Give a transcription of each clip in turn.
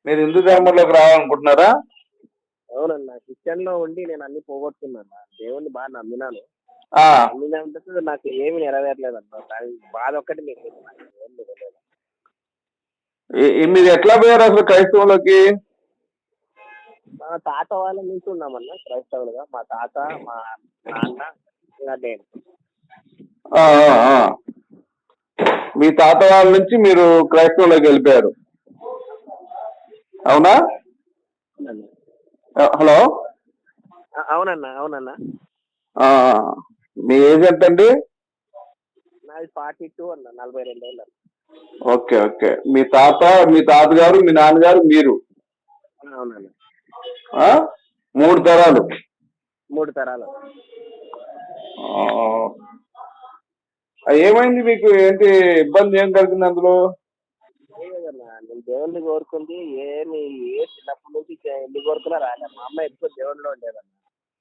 మీరు హిందూ ధర్మంలోకి రావాలనుకుంటున్నారా? అవునన్నా, క్రిస్టియన్ లో ఉండి నేను అన్ని పోగొట్టుకున్నాను. దేవుణ్ణి బాగా నమ్మినాను. ఆ, నమ్మినందుకు నాకు ఏమి నెరవేరలేదు అన్న. దాని బాధ ఒక్కటి మీకు నాకు ఏం మిగలలేదు. మీరు ఎట్లా పోయారు అసలు క్రైస్తవంలోకి? మా తాత వాళ్ళ నుంచి ఉన్నామన్నా క్రైస్తవులుగా. మా తాత, మా నాన్న, ఇంకా నేను. ఆ, ఆ, ఆ. మీ తాత వాళ్ళ నుంచి మీరు క్రైస్తవంలోకి వెళ్ళిపోయారు, అవునా? అవునన్నా. హలో. అవునన్నా, అవునన్నా. ఆ, మీ ఏజ్ ఎంత అండి? నాది 42 అన్న, 42 ఏళ్ళు. Okay, okay. మీ తాతగారు, మీ నాన్నగారు, మీరు అవునన్నా. 3 తరాలు. 3 తరాలు. ఏమైంది మీకు? ఏంటి ఇబ్బంది ఏం కలిగింది అందులో? లేదన్నా, నేను దేవుణ్ణి కోరుకుంది ఏమి చిన్నప్పటి నుంచి ఎన్ని కోరుకున్నా రాలే. మా అమ్మ ఎక్కువ దేవుడిలో ఉండేదన్న.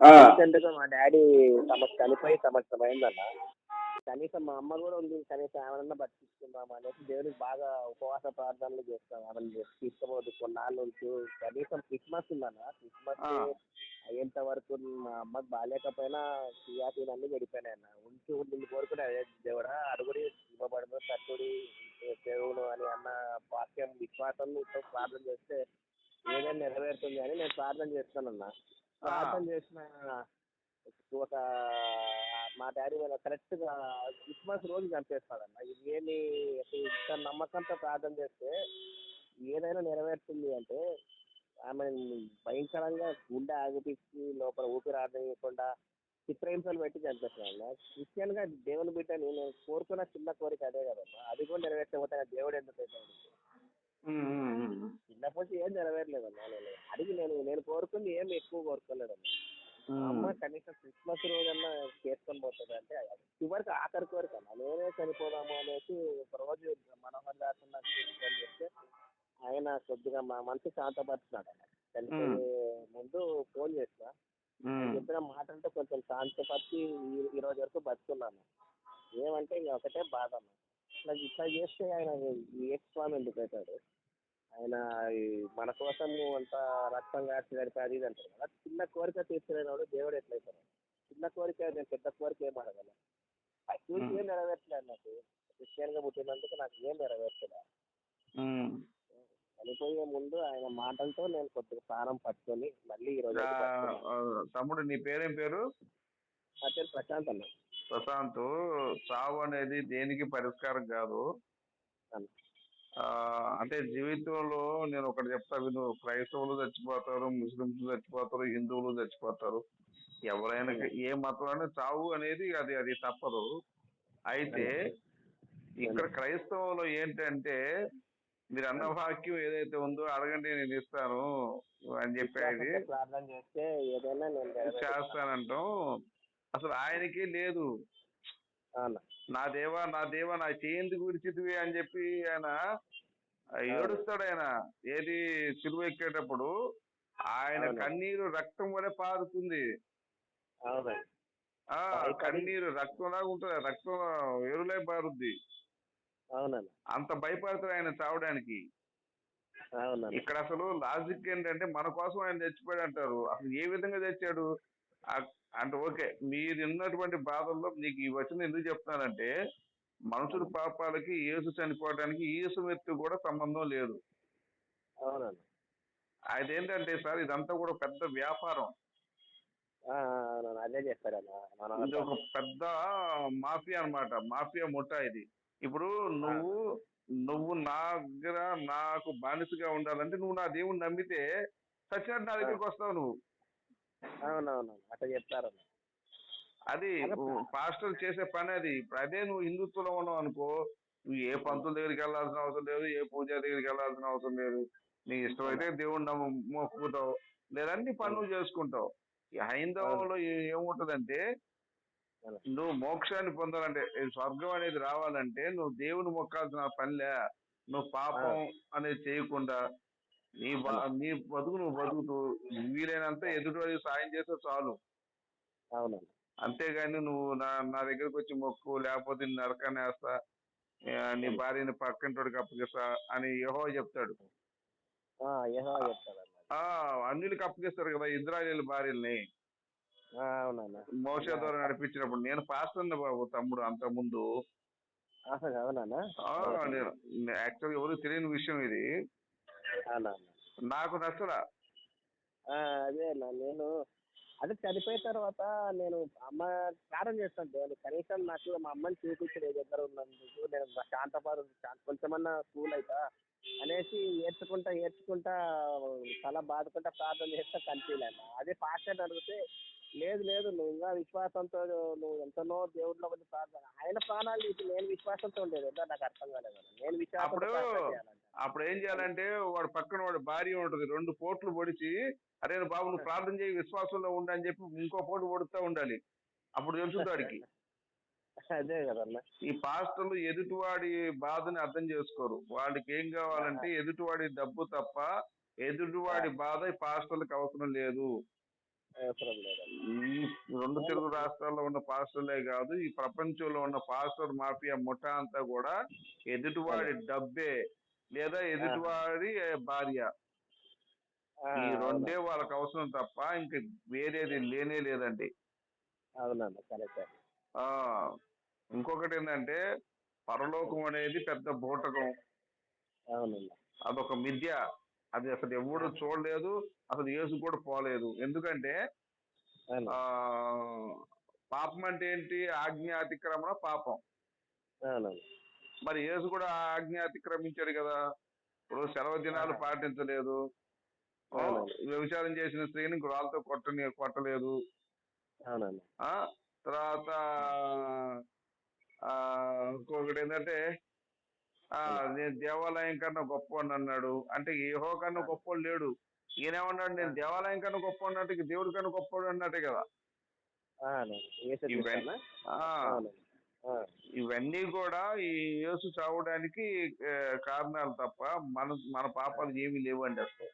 రీసెంట్ గా మా డాడీ చనిపోయి సంవత్సరం అయిందన్న. కనీసం మా అమ్మ కూడా ఉంది, కనీసం ఆమెనన్నా బతికిస్తున్నాం అనేసి దేవుడికి బాగా ఉపవాస ప్రార్థనలు చేస్తాం. ఆమెను తీసుకోవద్దు కొన్నాళ్ళ నుంచి. కనీసం క్రిస్మస్ ఉందన్న, క్రిస్మస్ అయ్యేంత వరకు మా అమ్మకి బాగాలేకపోయినా క్రియాతీన్ అన్ని గడిపోయినాయి అన్న. నిన్ను కోరుకునే దేవుడా అడుగుడి ఇవ్వబడదు, తట్టుడి దేవుడు అని అన్న వాక్యం విశ్వాసంతో ప్రార్థన చేస్తే ఏదైనా నెరవేరుతుంది అని నేను ప్రార్థన చేస్తానన్నా. ప్రార్థన చేసిన ఒక మా డాడీ వాళ్ళ కరెక్ట్ గా క్రిస్మస్ రోజు చంపేస్తాడన్న. ఇది ఏమి ఇంత నమ్మకంతో ప్రార్థన చేస్తే ఏదైనా నెరవేరుతుంది అంటే ఆమె భయంకరంగా గుండె ఆగిపించి లోపల ఊపిరి ఆడకుండా చిత్రహింసలు పెట్టి చంపేస్తున్నాను. క్రిస్టియన్ గా దేవుని బిడ్డని నేను కోరుకున్న చిన్న కోరిక అదే కదమ్మా. అది కూడా నెరవేర్చకపోతే దేవుడు ఎందుకు అవుతాడు? చిన్నప్పటి ఏం నెరవేరలేదమ్మా. నేను కోరుకుంది ఏం ఎక్కువ కోరుకోలేదమ్మా. అమ్మ కనీసం క్రిస్మస్ రోజన్నా చేసుకొని పోతుంది అంటే చివరికి ఆఖరి కోరిక నేనే చనిపోదాము అనేసి ఒక రోజు మనోహర్ దాసున్నా ఫోన్ చేస్తే ఆయన కొద్దిగా మా మనసు శాంతపరుస్తున్నాడు అన్న. చనిపోయే ముందు ఫోన్ చేసిన చెప్పిన మాటలతో కొంచెం శాంతపరిచి ఈ రోజు వరకు బతుకున్నాను. ఏమంటే ఇక ఒకటే బాధ అన్న, ఇట్లా చేస్తే ఆయన స్వామి ఎందుకు అవుతాడు? ఆయన మన కోసం అంత రక్తం కాచి గడిపి అది ఇది అంటారు కదా. చిన్న కోరిక తీర్చలేనాడు దేవుడు ఎట్లయితాడు? చిన్న కోరిక నేను పెద్ద కోరిక ఏం అడగల. అది చూసి ఏం నెరవేర్చలేదు నాకు. క్రిస్టియన్ గా పుట్టినందుకు నాకు ఏం నెరవేర్చలే. చనిపోయే ముందు ఆయన మాటలతో నేను కొద్దిగా ప్రాణం పట్టుకొని మళ్ళీ ఈ రోజు. తమ్ముడు నీ పేరేం పేరు? నా పేరు ప్రశాంత్ అన్న. ప్రశాంత్, చావు అనేది దేనికి పరిష్కారం కాదు. అంటే జీవితంలో నేను ఒకటి చెప్తా విను. క్రైస్తవులు చచ్చిపోతారు, ముస్లింస్ చచ్చిపోతారు, హిందువులు చచ్చిపోతారు. ఎవరైనా ఏ మతం అయినా చావు అనేది అది తప్పదు. అయితే ఇక్కడ క్రైస్తవంలో ఏంటంటే మీరు అన్న వాక్యం ఏదైతే ఉందో అడగండి నేను ఇస్తాను అని చెప్పేది చేస్తానంటాం. అసలు ఆయనకే లేదు. నా దేవా నా చేయందుకు విడిచితివి అని చెప్పి ఆయన ఏడుస్తాడు. ఆయన ఏది సిలువ ఎక్కేటప్పుడు ఆయన కన్నీరు రక్తం వలె పారుతుంది. కన్నీరు రక్తంలాగా ఉంటుంది, రక్తం ఎరులై పారుద్ది. అంత భయపడతాడు ఆయన చావడానికి. ఇక్కడ అసలు లాజిక్ ఏంటంటే మన కోసం ఆయన చచ్చిపోయాడు అంటారు. అసలు ఏ విధంగా చచ్చాడు అంటే ఓకే, మీరు ఉన్నటువంటి బాధల్లో నీకు ఈ వచనం ఎందుకు చెప్తున్నానంటే మనుషుల పాపాలకి యేసు చనిపోవడానికి యేసు వ్యక్తి కూడా సంబంధం లేదు. అదేంటంటే సార్ ఇదంతా కూడా పెద్ద వ్యాపారం. అదే చేస్తారా? ఇది ఒక పెద్ద మాఫియా అన్నమాట, మాఫియా ముఠా ఇది. ఇప్పుడు నువ్వు నా దగ్గర నాకు బానిసగా ఉండాలంటే నువ్వు నా దేవుణ్ణి నమ్మితే సచ్చినట్టు నా దగ్గరికి వస్తావు నువ్వు. అవునవును, అట్లా చెప్తారు. అది పాస్టర్ చేసే పని అది. ఇప్పుడు అదే నువ్వు హిందుత్వంలో ఉన్నావు అనుకో, నువ్వు ఏ పంతుల దగ్గరికి వెళ్ళాల్సిన అవసరం లేదు, ఏ పూజ దగ్గరికి వెళ్ళాల్సిన అవసరం లేదు. నీ ఇష్టమైతే దేవుణ్ణి మొక్కుతావు, లేదంటే పనులు చేసుకుంటావు. ఈ హైందవంలో ఏముంటదంటే నువ్వు మోక్షాన్ని పొందాలంటే స్వర్గం అనేది రావాలంటే నువ్వు దేవుని మొక్కాల్సిన పనిలే. నువ్వు పాపం అనేది చేయకుండా నీ బతుకు నువ్వు బతుకుతూ వీలైనంత ఎదుటి సాయం చేస్తే చాలు. అంతేగాని నువ్వు నా దగ్గరకు వచ్చి మొక్కు, లేకపోతే నీ నరకాన్ని వేస్తా, నీ భార్యని పక్కింటోడికి అప్పగిస్తా అని యెహోవా చెప్తాడు. యెహోవా చెప్తాడన్న. అన్యులకి అప్పగిస్తారు కదా ఇజ్రాయేల్ భార్యల్ని అవునన్నా. మోషే ద్వారా నడిపించినప్పుడు. నేను పాస్టర్ని బాబు తమ్ముడు అంత ముందు. అవునన్నా. నేను యాక్చువల్గా ఎవరికి తెలియని విషయం ఇది. అవునా. నాకు నచ్చలా. అదే అన్న, నేను అదే చనిపోయిన తర్వాత నేను అమ్మ ప్రార్థన చేస్తాను దేవుని, కనీసం నాకు మా అమ్మని చూపించే దగ్గర ఉన్నందుకు నేను కొంచెమన్నా కూల్ అవుతా అనేసి ఏడ్చుకుంటా చాలా బాధకుంటా ప్రార్థన చేస్తా కనిపించలేను. అదే పాస్టర్ అడిగితే లేదు నువ్వు ఇంకా విశ్వాసంతో నువ్వు ఎంతనో దేవుడిలో కొంచెం ప్రార్థన, ఆయన ప్రాణాలు ఇప్పుడు నేను విశ్వాసంతో ఉండేది ఏంటో నాకు అర్థం కాలేదు. నేను విశ్వాసంతో అప్పుడు ఏం చేయాలంటే వాడు పక్కన వాడు భార్య ఉంటుంది, 2 పోట్లు పొడిచి అరే బాబు నువ్వు ప్రార్థన చేయి విశ్వాసంలో ఉండని చెప్పి ఇంకో పోటు పొడుతూ ఉండాలి. అప్పుడు తెలుస్తుంది వాడికి. అదే కదన్నా. ఈ పాస్టర్లు ఎదుటివాడి బాధని అర్థం చేసుకోరు. వాళ్ళకి ఏం కావాలంటే ఎదుటివాడి డబ్బు తప్ప ఎదుటివాడి బాధ ఈ పాస్టర్లకు అవసరం లేదు. ఈ 2 తెలుగు రాష్ట్రాల్లో ఉన్న పాస్టర్లే కాదు, ఈ ప్రపంచంలో ఉన్న పాస్టర్ మాఫియా ముఠా అంతా కూడా ఎదుటివాడి డబ్బే లేదా ఎదుటివాడి భార్య, ఈ 2 వాళ్ళకి అవసరం తప్ప ఇంక వేరేది లేనే లేదండి. అవునండి, కరెక్ట్. ఇంకొకటి ఏంటంటే పరలోకం అనేది పెద్ద బూటకం. అవునండి, అదొక మిథ్య. అది అసలు ఎవడు చూడలేదు, అసలు యేసు కూడా పోలేదు. ఎందుకంటే పాపం అంటే ఏంటి? ఆజ్ఞ అతిక్రమణ పాపం. మరి యేసు కూడా ఆజ్ఞ అతిక్రమించాడు కదా. ఇప్పుడు సెలవు దినాలు పాటించలేదు, వ్యభిచారం చేసిన స్త్రీని రాళ్ళతో కొట్టలేదు. తర్వాత ఇంకొకటి ఏంటంటే నేను దేవాలయం కన్నా గొప్పవాడిని అన్నాడు. అంటే యెహోవా కన్నా గొప్పవాడు లేడు. ఈయనేమన్నాడు? నేను దేవాలయం కన్నా గొప్పవాడు అంటే దేవుడి కన్నా గొప్పవాడు అన్నట్టే కదా. ఇవన్నీ కూడా ఈ యేసు చావడానికి కారణాలు తప్ప మన పాపాలు ఏమీ లేవండి అసలు.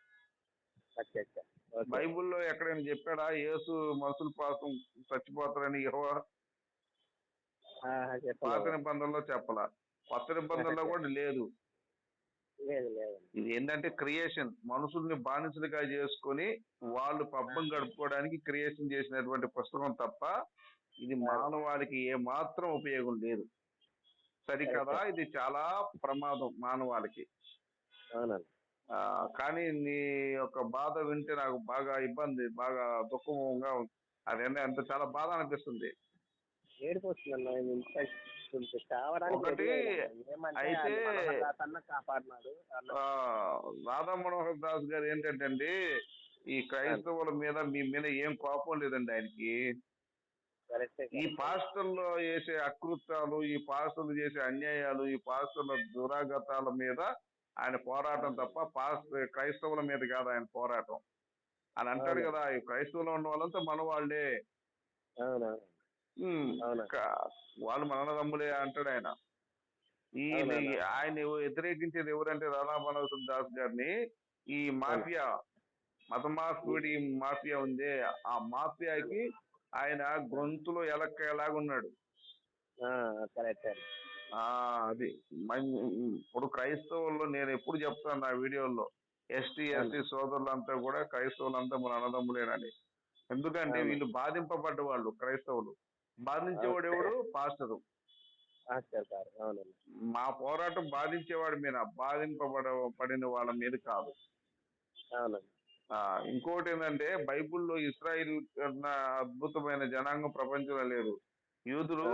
బైబుల్లో ఎక్కడైనా చెప్పాడా యేసు మనుషుల కోసం చచ్చిపోతారని యెహోవా? పాత నిబంధనలో చెప్పలా, కొత్త నిబంధనలో కూడా లేదు. ఇది ఏంటంటే క్రియేషన్, మనుషుల్ని బానిసలుగా చేసుకుని వాళ్ళు పబ్బం గడుపుకోవడానికి క్రియేషన్ చేసినటువంటి పుస్తకం తప్ప ఇది మానవాళికి ఏ మాత్రం ఉపయోగం లేదు. సరికదా? ఇది చాలా ప్రమాదం మానవాళికి. కానీ నీ యొక్క బాధ వింటే నాకు బాగా ఇబ్బంది, బాగా దుఃఖంగా ఉంది. అదేంటే అంత చాలా బాధ అనిపిస్తుంది. ఒకటి అయితే రాధా మనోహర్ దాస్ గారు ఏంటంటే ఈ క్రైస్తవుల మీద మీ మీద ఏం కోపం లేదండి ఆయనకి. ఈ పాస్టర్లు చేసే అకృత్యాలు, ఈ పాస్టర్లు చేసే అన్యాయాలు, ఈ పాస్టర్ల దురాగతాల మీద ఆయన పోరాటం తప్ప క్రైస్తవుల మీద కాదు ఆయన పోరాటం. అని అంటాడు కదా, ఈ క్రైస్తవులు ఉన్న వాళ్ళంతా మన వాళ్ళే, వాళ్ళు మనదమ్ములే అంటాడు ఆయన. ఆయన వ్యతిరేకించేది ఎవరంటే రాధా మనోహర్ దాస్ గారిని. ఈ మాఫియా, మత మార్పిడి మాఫియా ఉంది, ఆ మాఫియాకి ఆయన గొంతులో ఎలాగున్నాడు. అది ఇప్పుడు క్రైస్తవుల్లో నేను ఎప్పుడు చెప్తాను నా వీడియోల్లో, ఎస్టీ సోదరులంతా కూడా క్రైస్తవులంతా మన అన్నదమ్ములేనని. ఎందుకంటే వీళ్ళు బాధింపబడ్డ వాళ్ళు. క్రైస్తవులు బాధించేవాడు ఎవడు? పాస్టరు. మా పోరాటం బాధించేవాడి మీద, బాధింపబడిన వాళ్ళ మీద కాదు. ఇంకోటి ఏంటంటే బైబుల్లో ఇశ్రాయిల్ కన్నా అద్భుతమైన జనాంగం ప్రపంచంలో లేదు. యూదులు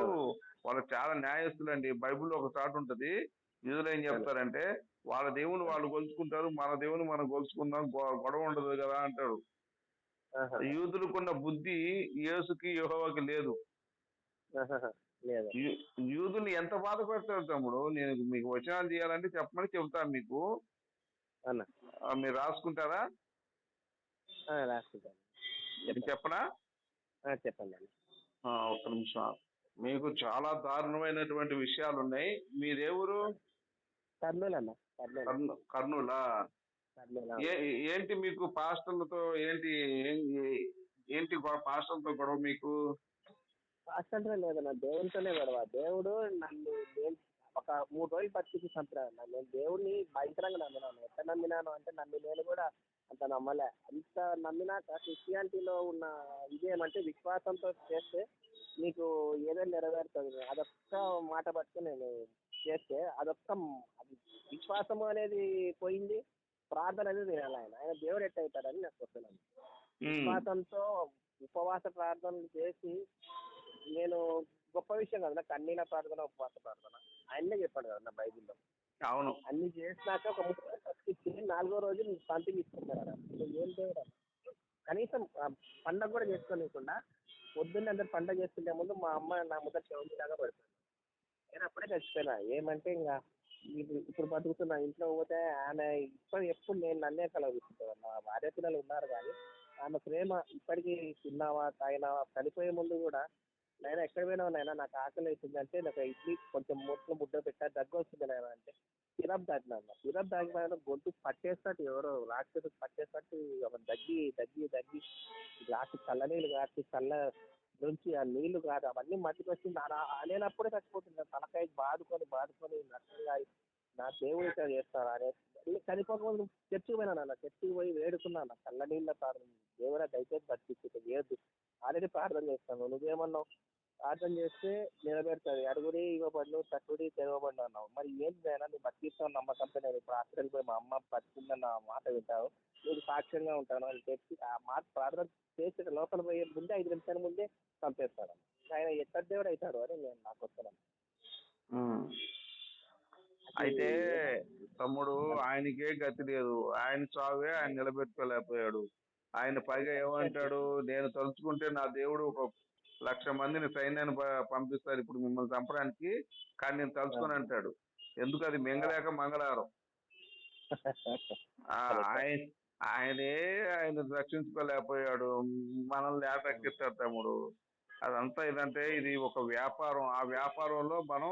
వాళ్ళు చాలా న్యాయస్తులండి. బైబుల్లో ఒక చాటు ఉంటది, యూదులు ఏం చెప్తారంటే వాళ్ళ దేవుని వాళ్ళు కొలుచుకుంటారు, మన దేవుని మనం కొలుచుకుందాం, గొడవ ఉండదు కదా అంటారు. యూదులకున్న బుద్ధి యేసుకి యెహోవాకి లేదు. యూదులు ఎంత బాధ పెడతారు తమ్ముడు. నేను మీకు వచనాలు చేయాలంటే చెప్పమని చెబుతాను మీకు, మీరు రాసుకుంటారా? చెప్పనా? చెప్పండి. ఒక్క నిమిషం. మీకు చాలా దారుణమైనటువంటి విషయాలు ఉన్నాయి. మీరెవరు? కర్నూలా? ఏంటి మీకు పాస్టర్లతో ఏంటి పాస్టర్లతో గొడవ మీకు? పాస్టర్ లేదన్న, దేవుడితోనే గొడవ. దేవుడు నన్ను ఒక 3 రోజులు బతికి చంపినాను. నేను దేవుడిని భయంకరంగా నమ్మినాను. ఎట్లా నమ్మినాను అంటే నేను కూడా అంత నమ్మలే. అంత నమ్మినాక క్రిస్టియానిటీలో ఉన్న ఇదేమంటే విశ్వాసంతో చేస్తే నీకు ఏదైనా నెరవేరుతుంది. అదొక్క మాట పట్టుకుని నేను చేస్తే అది విశ్వాసము అనేది పోయింది. ప్రార్థన అనేది వినాలి. ఆయన దేవుడు ఎట్ట అవుతాడని నాకు వస్తున్నాను. విశ్వాసంతో ఉపవాస ప్రార్థనలు చేసి నేను గొప్ప విషయం కదా కన్నీళ్ళ ప్రార్థన ఉపవాస ప్రార్థన ఆయన్నే చెప్పాడు కదా బైబిల్లో. అవును. అన్ని చేసినాక ఒక 4వ రోజు సంతికి ఇస్తున్నాడు. ఏం దేవుడు కనీసం పండగ కూడా చేసుకోలేకుండా పొద్దున్నే అందరు పండగ చేసుకునే ముందు మా అమ్మ నా ముందర చెవులాగా పడుతుంది. నేను అప్పుడే చచ్చిపోయినా. ఏమంటే ఇంకా ఇప్పుడు బతుకుతున్నా. ఇంట్లో పోతే ఆమె ఎప్పుడు నేను నన్నే కలవరిస్తుంటాను. నా భార్య పిల్లలు ఉన్నారు కానీ ఆమె ప్రేమ ఇప్పటికీ తిన్నావా తాగినావా చనిపోయే ముందు కూడా నైనా ఎక్కడ పోయినావు నైనా నాకు ఆకలి అవుతుంది అంటే నాకు ఇడ్లీ కొంచెం మూట్లో ముద్ద పెట్టా దగ్గు వస్తుంది నైనా అంటే సిరప్ తాగినా. సిరప్ తాగిన గొంతు పట్టేస్తట్టు ఎవరో రాక్షసు పట్టేస్తట్టు దగ్గి దగ్గి దగ్గి గ్లాసు చల్లనీళ్ళు కాచి చల్ల నుంచి ఆ నీళ్లు కాదు అవన్నీ మట్టికి వచ్చి అనేనప్పుడే చచ్చిపోతుంది. తలకాయ బాదుకొని నష్టంగా నా దేవుడు ఇక్కడ చేస్తాను అనే చనిపోకముందు చర్చికి పోయినా. చర్చికి పోయి వేడుకున్నాను. చల్ల నీళ్ళ ప్రార్థన దేవుడా దయచేసి బతికించు ఏదు ఆల్రెడీ ప్రార్థన చేస్తాను. నువ్వేమన్నావు ప్రార్థన చేస్తే నెరవేరుతుంది. అడుగుడి ఇవ్వబడి తట్టుడి తెరవబడి అన్నావు. మరి ఏంటి అయినా నువ్వు బతికిస్తావు నమ్మకంతో నేను ఇప్పుడు హాస్పిటల్కి పోయి మా అమ్మ బతికిందన్న మాట వింటావు. నీకు సాక్ష్యంగా ఉంటాను అని చెప్పి ఆ మాట ప్రార్థన చేసి లోపల పోయే ముందే 5 నిమిషాల ముందే చంపేస్తాను. ఆయన ఎక్కడ దేవుడు అవుతాడు అని నేను నాకు వస్తున్నాను. అయితే తమ్ముడు ఆయనకే గతి లేదు. ఆయన చావే ఆయన నిలబెట్టుకోలేకపోయాడు. ఆయన పైగా ఏమంటాడు, నేను తలుచుకుంటే నా దేవుడు ఒక 1,00,000 మందిని సైన్యాన్ని పంపిస్తారు ఇప్పుడు మిమ్మల్ని చంపడానికి, కానీ నేను తలుచుకొని అంటాడు. ఎందుకు అది మింగలేక మంగళవారం. ఆయనే ఆయన రక్షించుకోలేకపోయాడు. మనల్ని రక్షిస్తాడు తమ్ముడు. అదంతా ఇదంటే ఇది ఒక వ్యాపారం. ఆ వ్యాపారంలో మనం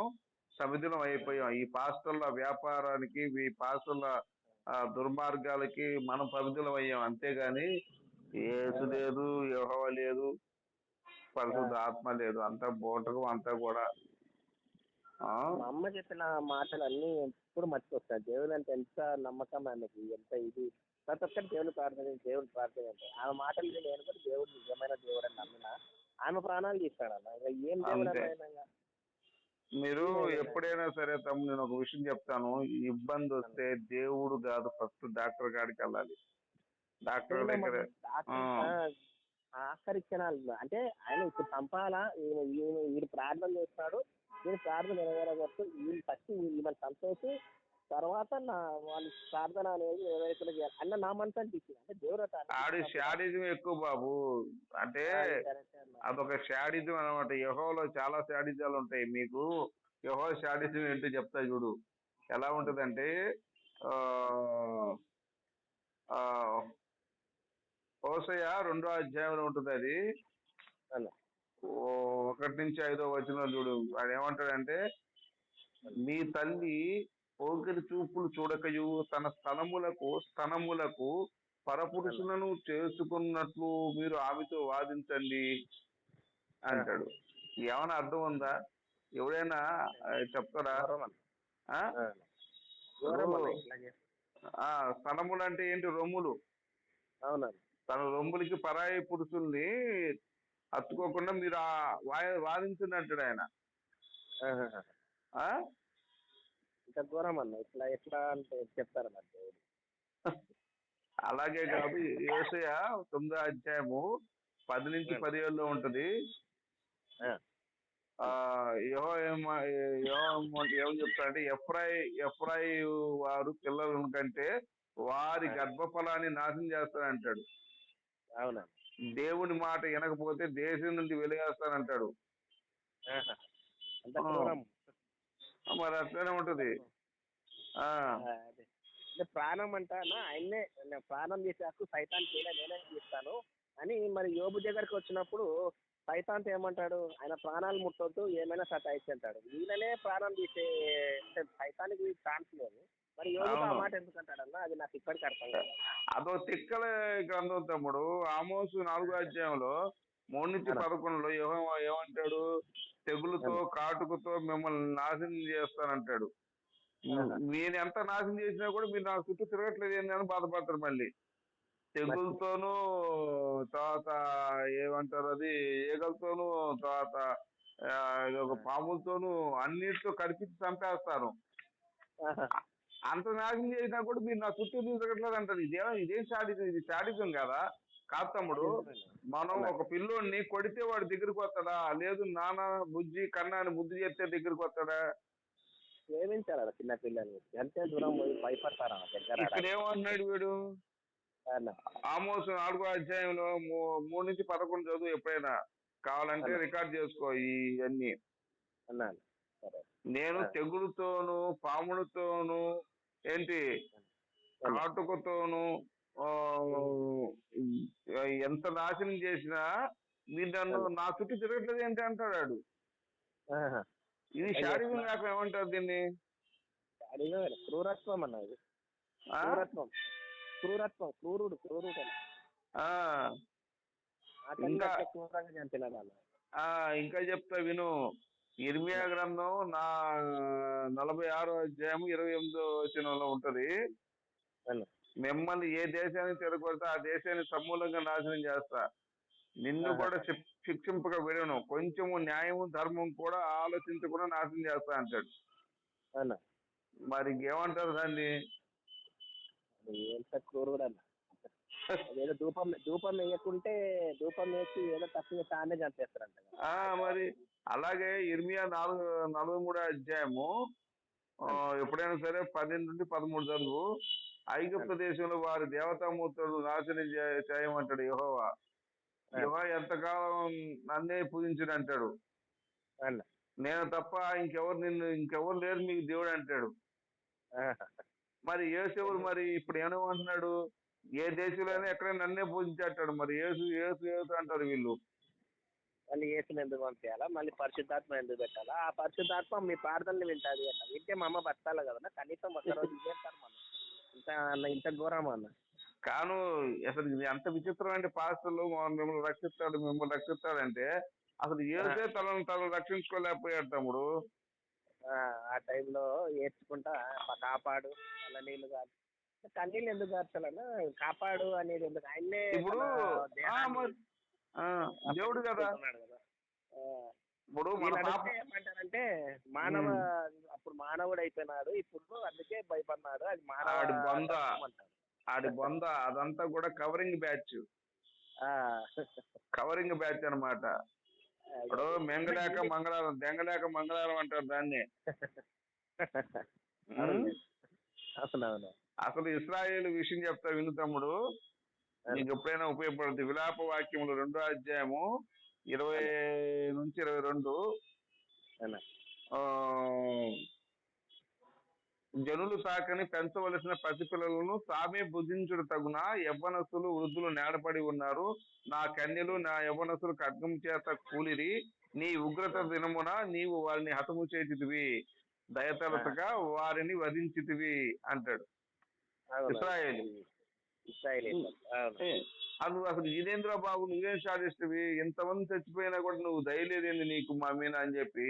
సమిధులం అయిపోయాం. ఈ పాస్టర్ల వ్యాపారానికి ఈ పాస్టర్ల దుర్మార్గాలకి మనం సమిధులం అయ్యాం. అంతేగాని యేసు లేదు, యెహోవా లేదు, పరిశుద్ధ ఆత్మ లేదు. అంతా బోటకం అంతా కూడా. మా అమ్మ చెప్పిన మాటలు అన్ని ఎప్పుడు మర్చిపోతాను. దేవుడు అంటే ఎంత నమ్మకం ఆమెకి, ఎంత ఇది ప్రతి ఒక్కటి దేవుడు ప్రార్థన అంటే ఆమె మాటలు నేను కూడా దేవుడు నిజమైన దేవుడు అని నమ్మిన ఆమె ప్రాణాలు తీస్తాడన్న. ఏం దేవుడు అన్న మీరు ఎప్పుడైనా సరే తమ్ముడు నేను ఒక విషయం చెప్తాను. ఇబ్బంది వస్తే దేవుడు కాదు ఫస్ట్ డాక్టర్ కాడికి వెళ్ళాలి. డాక్టర్ దగ్గర ఆఖరి క్షణాలు అంటే ఆయన ఇప్పుడు చంపాలా వీడు ప్రార్థన చేస్తాడు, వీడు ప్రార్థన నెరవేరగొట్టు వీళ్ళు ఫస్ట్ వీళ్ళని చంపేసి తర్వాత వాళ్ళ ప్రార్థన అనేది నెరవేర్చడం చేయాలి అన్న నా మనసు అనిపించింది. అంటే దేవుడు ఆడి షాడిజం ఎక్కువ బాబు. అంటే అదొక షాడిజం అనమాట. యెహోవాలో చాలా షాడిజాలు ఉంటాయి. మీకు యెహోవా షాడిజం ఏంటో చెప్తా చూడు. ఎలా ఉంటదంటే హోషేయ 2వ అధ్యాయంలో ఉంటుంది. అది 1 నుంచి 5వ వచనం చూడు. వాడు ఏమంటాడంటే, మీ తల్లి పోకిరి చూపులు చూడకయు తన స్తనములకు పరపురుషులను చేసుకున్నట్లు మీరు ఆమెతో వాదించండి అంటాడు. ఏమైనా అర్థం ఉందా? ఎవడైనా చెప్తారా? స్తనములు అంటే ఏంటి? రొమ్ములు. తన రొమ్ములకి పరాయి పురుషుల్ని హత్తుకోకుండా మీరు వాదించండి అంటాడు ఆయన. ఇంత ఘోరం అన్న. ఎట్లా అంటే చెప్తారన్న దేవుడు. అలాగే కాదు. యోషయ 9వ అధ్యాయము 10 నుంచి 17లో ఉంటది. ఏమని చెప్తాడంటే, ఎఫ్రాయి వారు పిల్లల కంటే వారి గర్భఫలాన్ని నాశనం చేస్తానంటాడు. అవునా? దేవుని మాట వినకపోతే దేశం నుండి వెలిగేస్తానంటాడు. మరి అట్లనే ఉంటది. ప్రాణం అంటానా ఆయన్నే ప్రాణం చేసేకు సైతాన్ నేనే తీస్తాను అని మరి యోబు దగ్గరికి వచ్చినప్పుడు సైతాన్ ఏమంటాడు, ఆయన ప్రాణాలు ముట్టొద్దు ఏమైనా సతాయిచ్చి అంటాడు. ఈయననే ప్రాణం తీసే సైతానికి ఛాన్స్ లేదు. మరి యోబు ఆ మాట ఎందుకంటాడన్నా అది నాకు ఇప్పటికి అర్థం కాదు. అదో తిక్కల గ్రంథం తమ్ముడు. ఆమోసు 4వ అధ్యాయంలో 3 నుంచి 11లో యెహోవా ఏమంటాడు, తెగులుతో కాటుకతో మిమ్మల్ని నాశనం చేస్తానంటాడు. నేను ఎంత నాశనం చేసినా కూడా మీరు నా చుట్టూ తిరగట్లేదు ఏంటి అని బాధపడతారు మళ్ళీ. తెగులతోనూ, తర్వాత ఏమంటారు అది ఈగలతోనూ, తర్వాత ఒక పాములతోనూ అన్నిటితో కనిపించి చంపేస్తారు. అంత నాశనం చేసినా కూడా మీరు నా చుట్టూ తిరగట్లేదు అంటారు. ఇదేం శాడిజం? ఇది శాడిజం కదా కాదు తమ్ముడు. మనం ఒక పిల్లోడిని కొడితే వాడు దగ్గరికి వస్తాడా? లేదు నాన్న బుజ్జి కన్నా అని బుద్ధి చెప్తే దగ్గరికి వస్తాడా? ప్రేమించాలి చిన్న పిల్లల్ని, ఎంత దూరం పోయి భయపడతారా? ఇక్కడ ఏమంటున్నాడు వీడు? ఆమోసు 4వ అధ్యాయంలో 3 నుంచి 11 చదువు ఎప్పుడైనా కావాలంటే రికార్డ్ చేసుకో ఇవన్నీ. నేను తెగులుతోను, పాములతోను, ఏంటి కాటుకతోను ఎంత నాశనం చేసినా మీరు నన్ను నా చుట్టూ తిరగట్లేదు ఏంటి అంటాడు. ఇది శారీరకం కాక ఏమంటారు దీన్ని? క్రూరత్వం అన్నది. క్రూరత్వం, క్రూరుడు. ఇంకా చెప్తా విను. ఇర్మియా గ్రంథం 46వ అధ్యాయం 28వ వచనంలో ఉంటది. మిమ్మల్ని ఏ దేశానికి తిరగొడతా ఆ దేశాన్ని సమూలంగా నాశనం చేస్తా, నిన్ను కూడా శిక్షింపక విడను, కొంచెము న్యాయము ధర్మం కూడా ఆలోచించకుండా నాశనం చేస్తా అంటాడు. మరి ఇంకేమంటారు దాన్ని? ఎంత క్రూరుడు అన్న. ఏదో ధూపం వేయకుంటే ధూపం వేసి ఏదో తప్పు తానే చంపేస్తారంట. మరి అలాగే ఇర్మియా 43వ అధ్యాయము ఎప్పుడైనా సరే 12 నుండి 13 చదువు. ఐగుప్తు దేశంలో వారి దేవతామూర్తులు నాశనం చేయమంటాడు యెహోవా. యెహోవా ఎంతకాలం నన్నే పూజించుడు అంటాడు. నేను తప్ప ఇంకెవరు లేరు మీకు దేవుడు అంటాడు. మరి యేసు ఎవరు? మరి ఇప్పుడు ఏమంటున్నాడు? ఏ దేశంలోనే ఎక్కడైనా నన్నే పూజించాడు. మరి యేసు అంటారు వీళ్ళు. మళ్ళీ యేసుని ఎందుకు పంపించాలా? మళ్ళీ పరిశుద్ధాత్మ ఎందుకు పెట్టాలా? ఆ పరిశుద్ధాత్మ మీ ప్రార్థనలు వింటాది అంట. వింటే మా అమ్మ బతకాలి కదా, కనీసం ఒక్కరోజు చేస్తారు మనం. ఇంత ఘోరం అన్న. కాను అసలు ఇది ఎంత విచిత్రం అంటే, పాస్టర్లు మిమ్మల్ని రక్షిస్తాడంటే అసలు యేసే తనను రక్షించుకోలేకపోయాడు తమ్ముడు. ఆ టైంలో ఏడ్చుకుంటా కాపాడు అలా నీళ్లు కాదు. కన్నీళ్ళు ఎందుకు కార్చాలన్నా? కాపాడు అనేది ఎందుకు? ఆయన్నే ఇప్పుడు దేవుడు కదా. ఇప్పుడు ఏమంటారంటే అప్పుడు మానవుడు అయిపోయినాడు, ఇప్పుడు అందుకే భయపడినాడు. అది ఆడి బొంద అదంతా కూడా కవరింగ్ బ్యాచ్ అనమాట. ఇప్పుడు మెంగలేక మంగళవారం, దెంగలేక మంగళవారం అంటారు దాన్ని. అసలు ఇశ్రాయేలు విషయం చెప్తా విను తమ్ముడు, నీకు ఎప్పుడైనా ఉపయోగపడుతుంది. విలాప వాక్యములు 2వ అధ్యాయము 20 నుంచి 22. జనులు తాకని పెంచవలసిన పసిపిల్లలను తామే భుజించుడు తగున యవ్వనస్తులు వృద్ధులు నేడపడి ఉన్నారు. నా కన్యలు నా యవ్వనస్తులు ఖడ్గం చేత కూలిరి. నీ ఉగ్రత దినమున నీవు వారిని హతము చేతివి, దయతలతగా వారిని వధించితివి అంటాడు ఇశ్రాయేలు. అసలు ఇదేంద్ర బాబు, నువ్వేం సాధిస్తువి? ఇంతమంది చచ్చిపోయినా కూడా నువ్వు దయలేదేంది నీకు మా మీద అని చెప్పి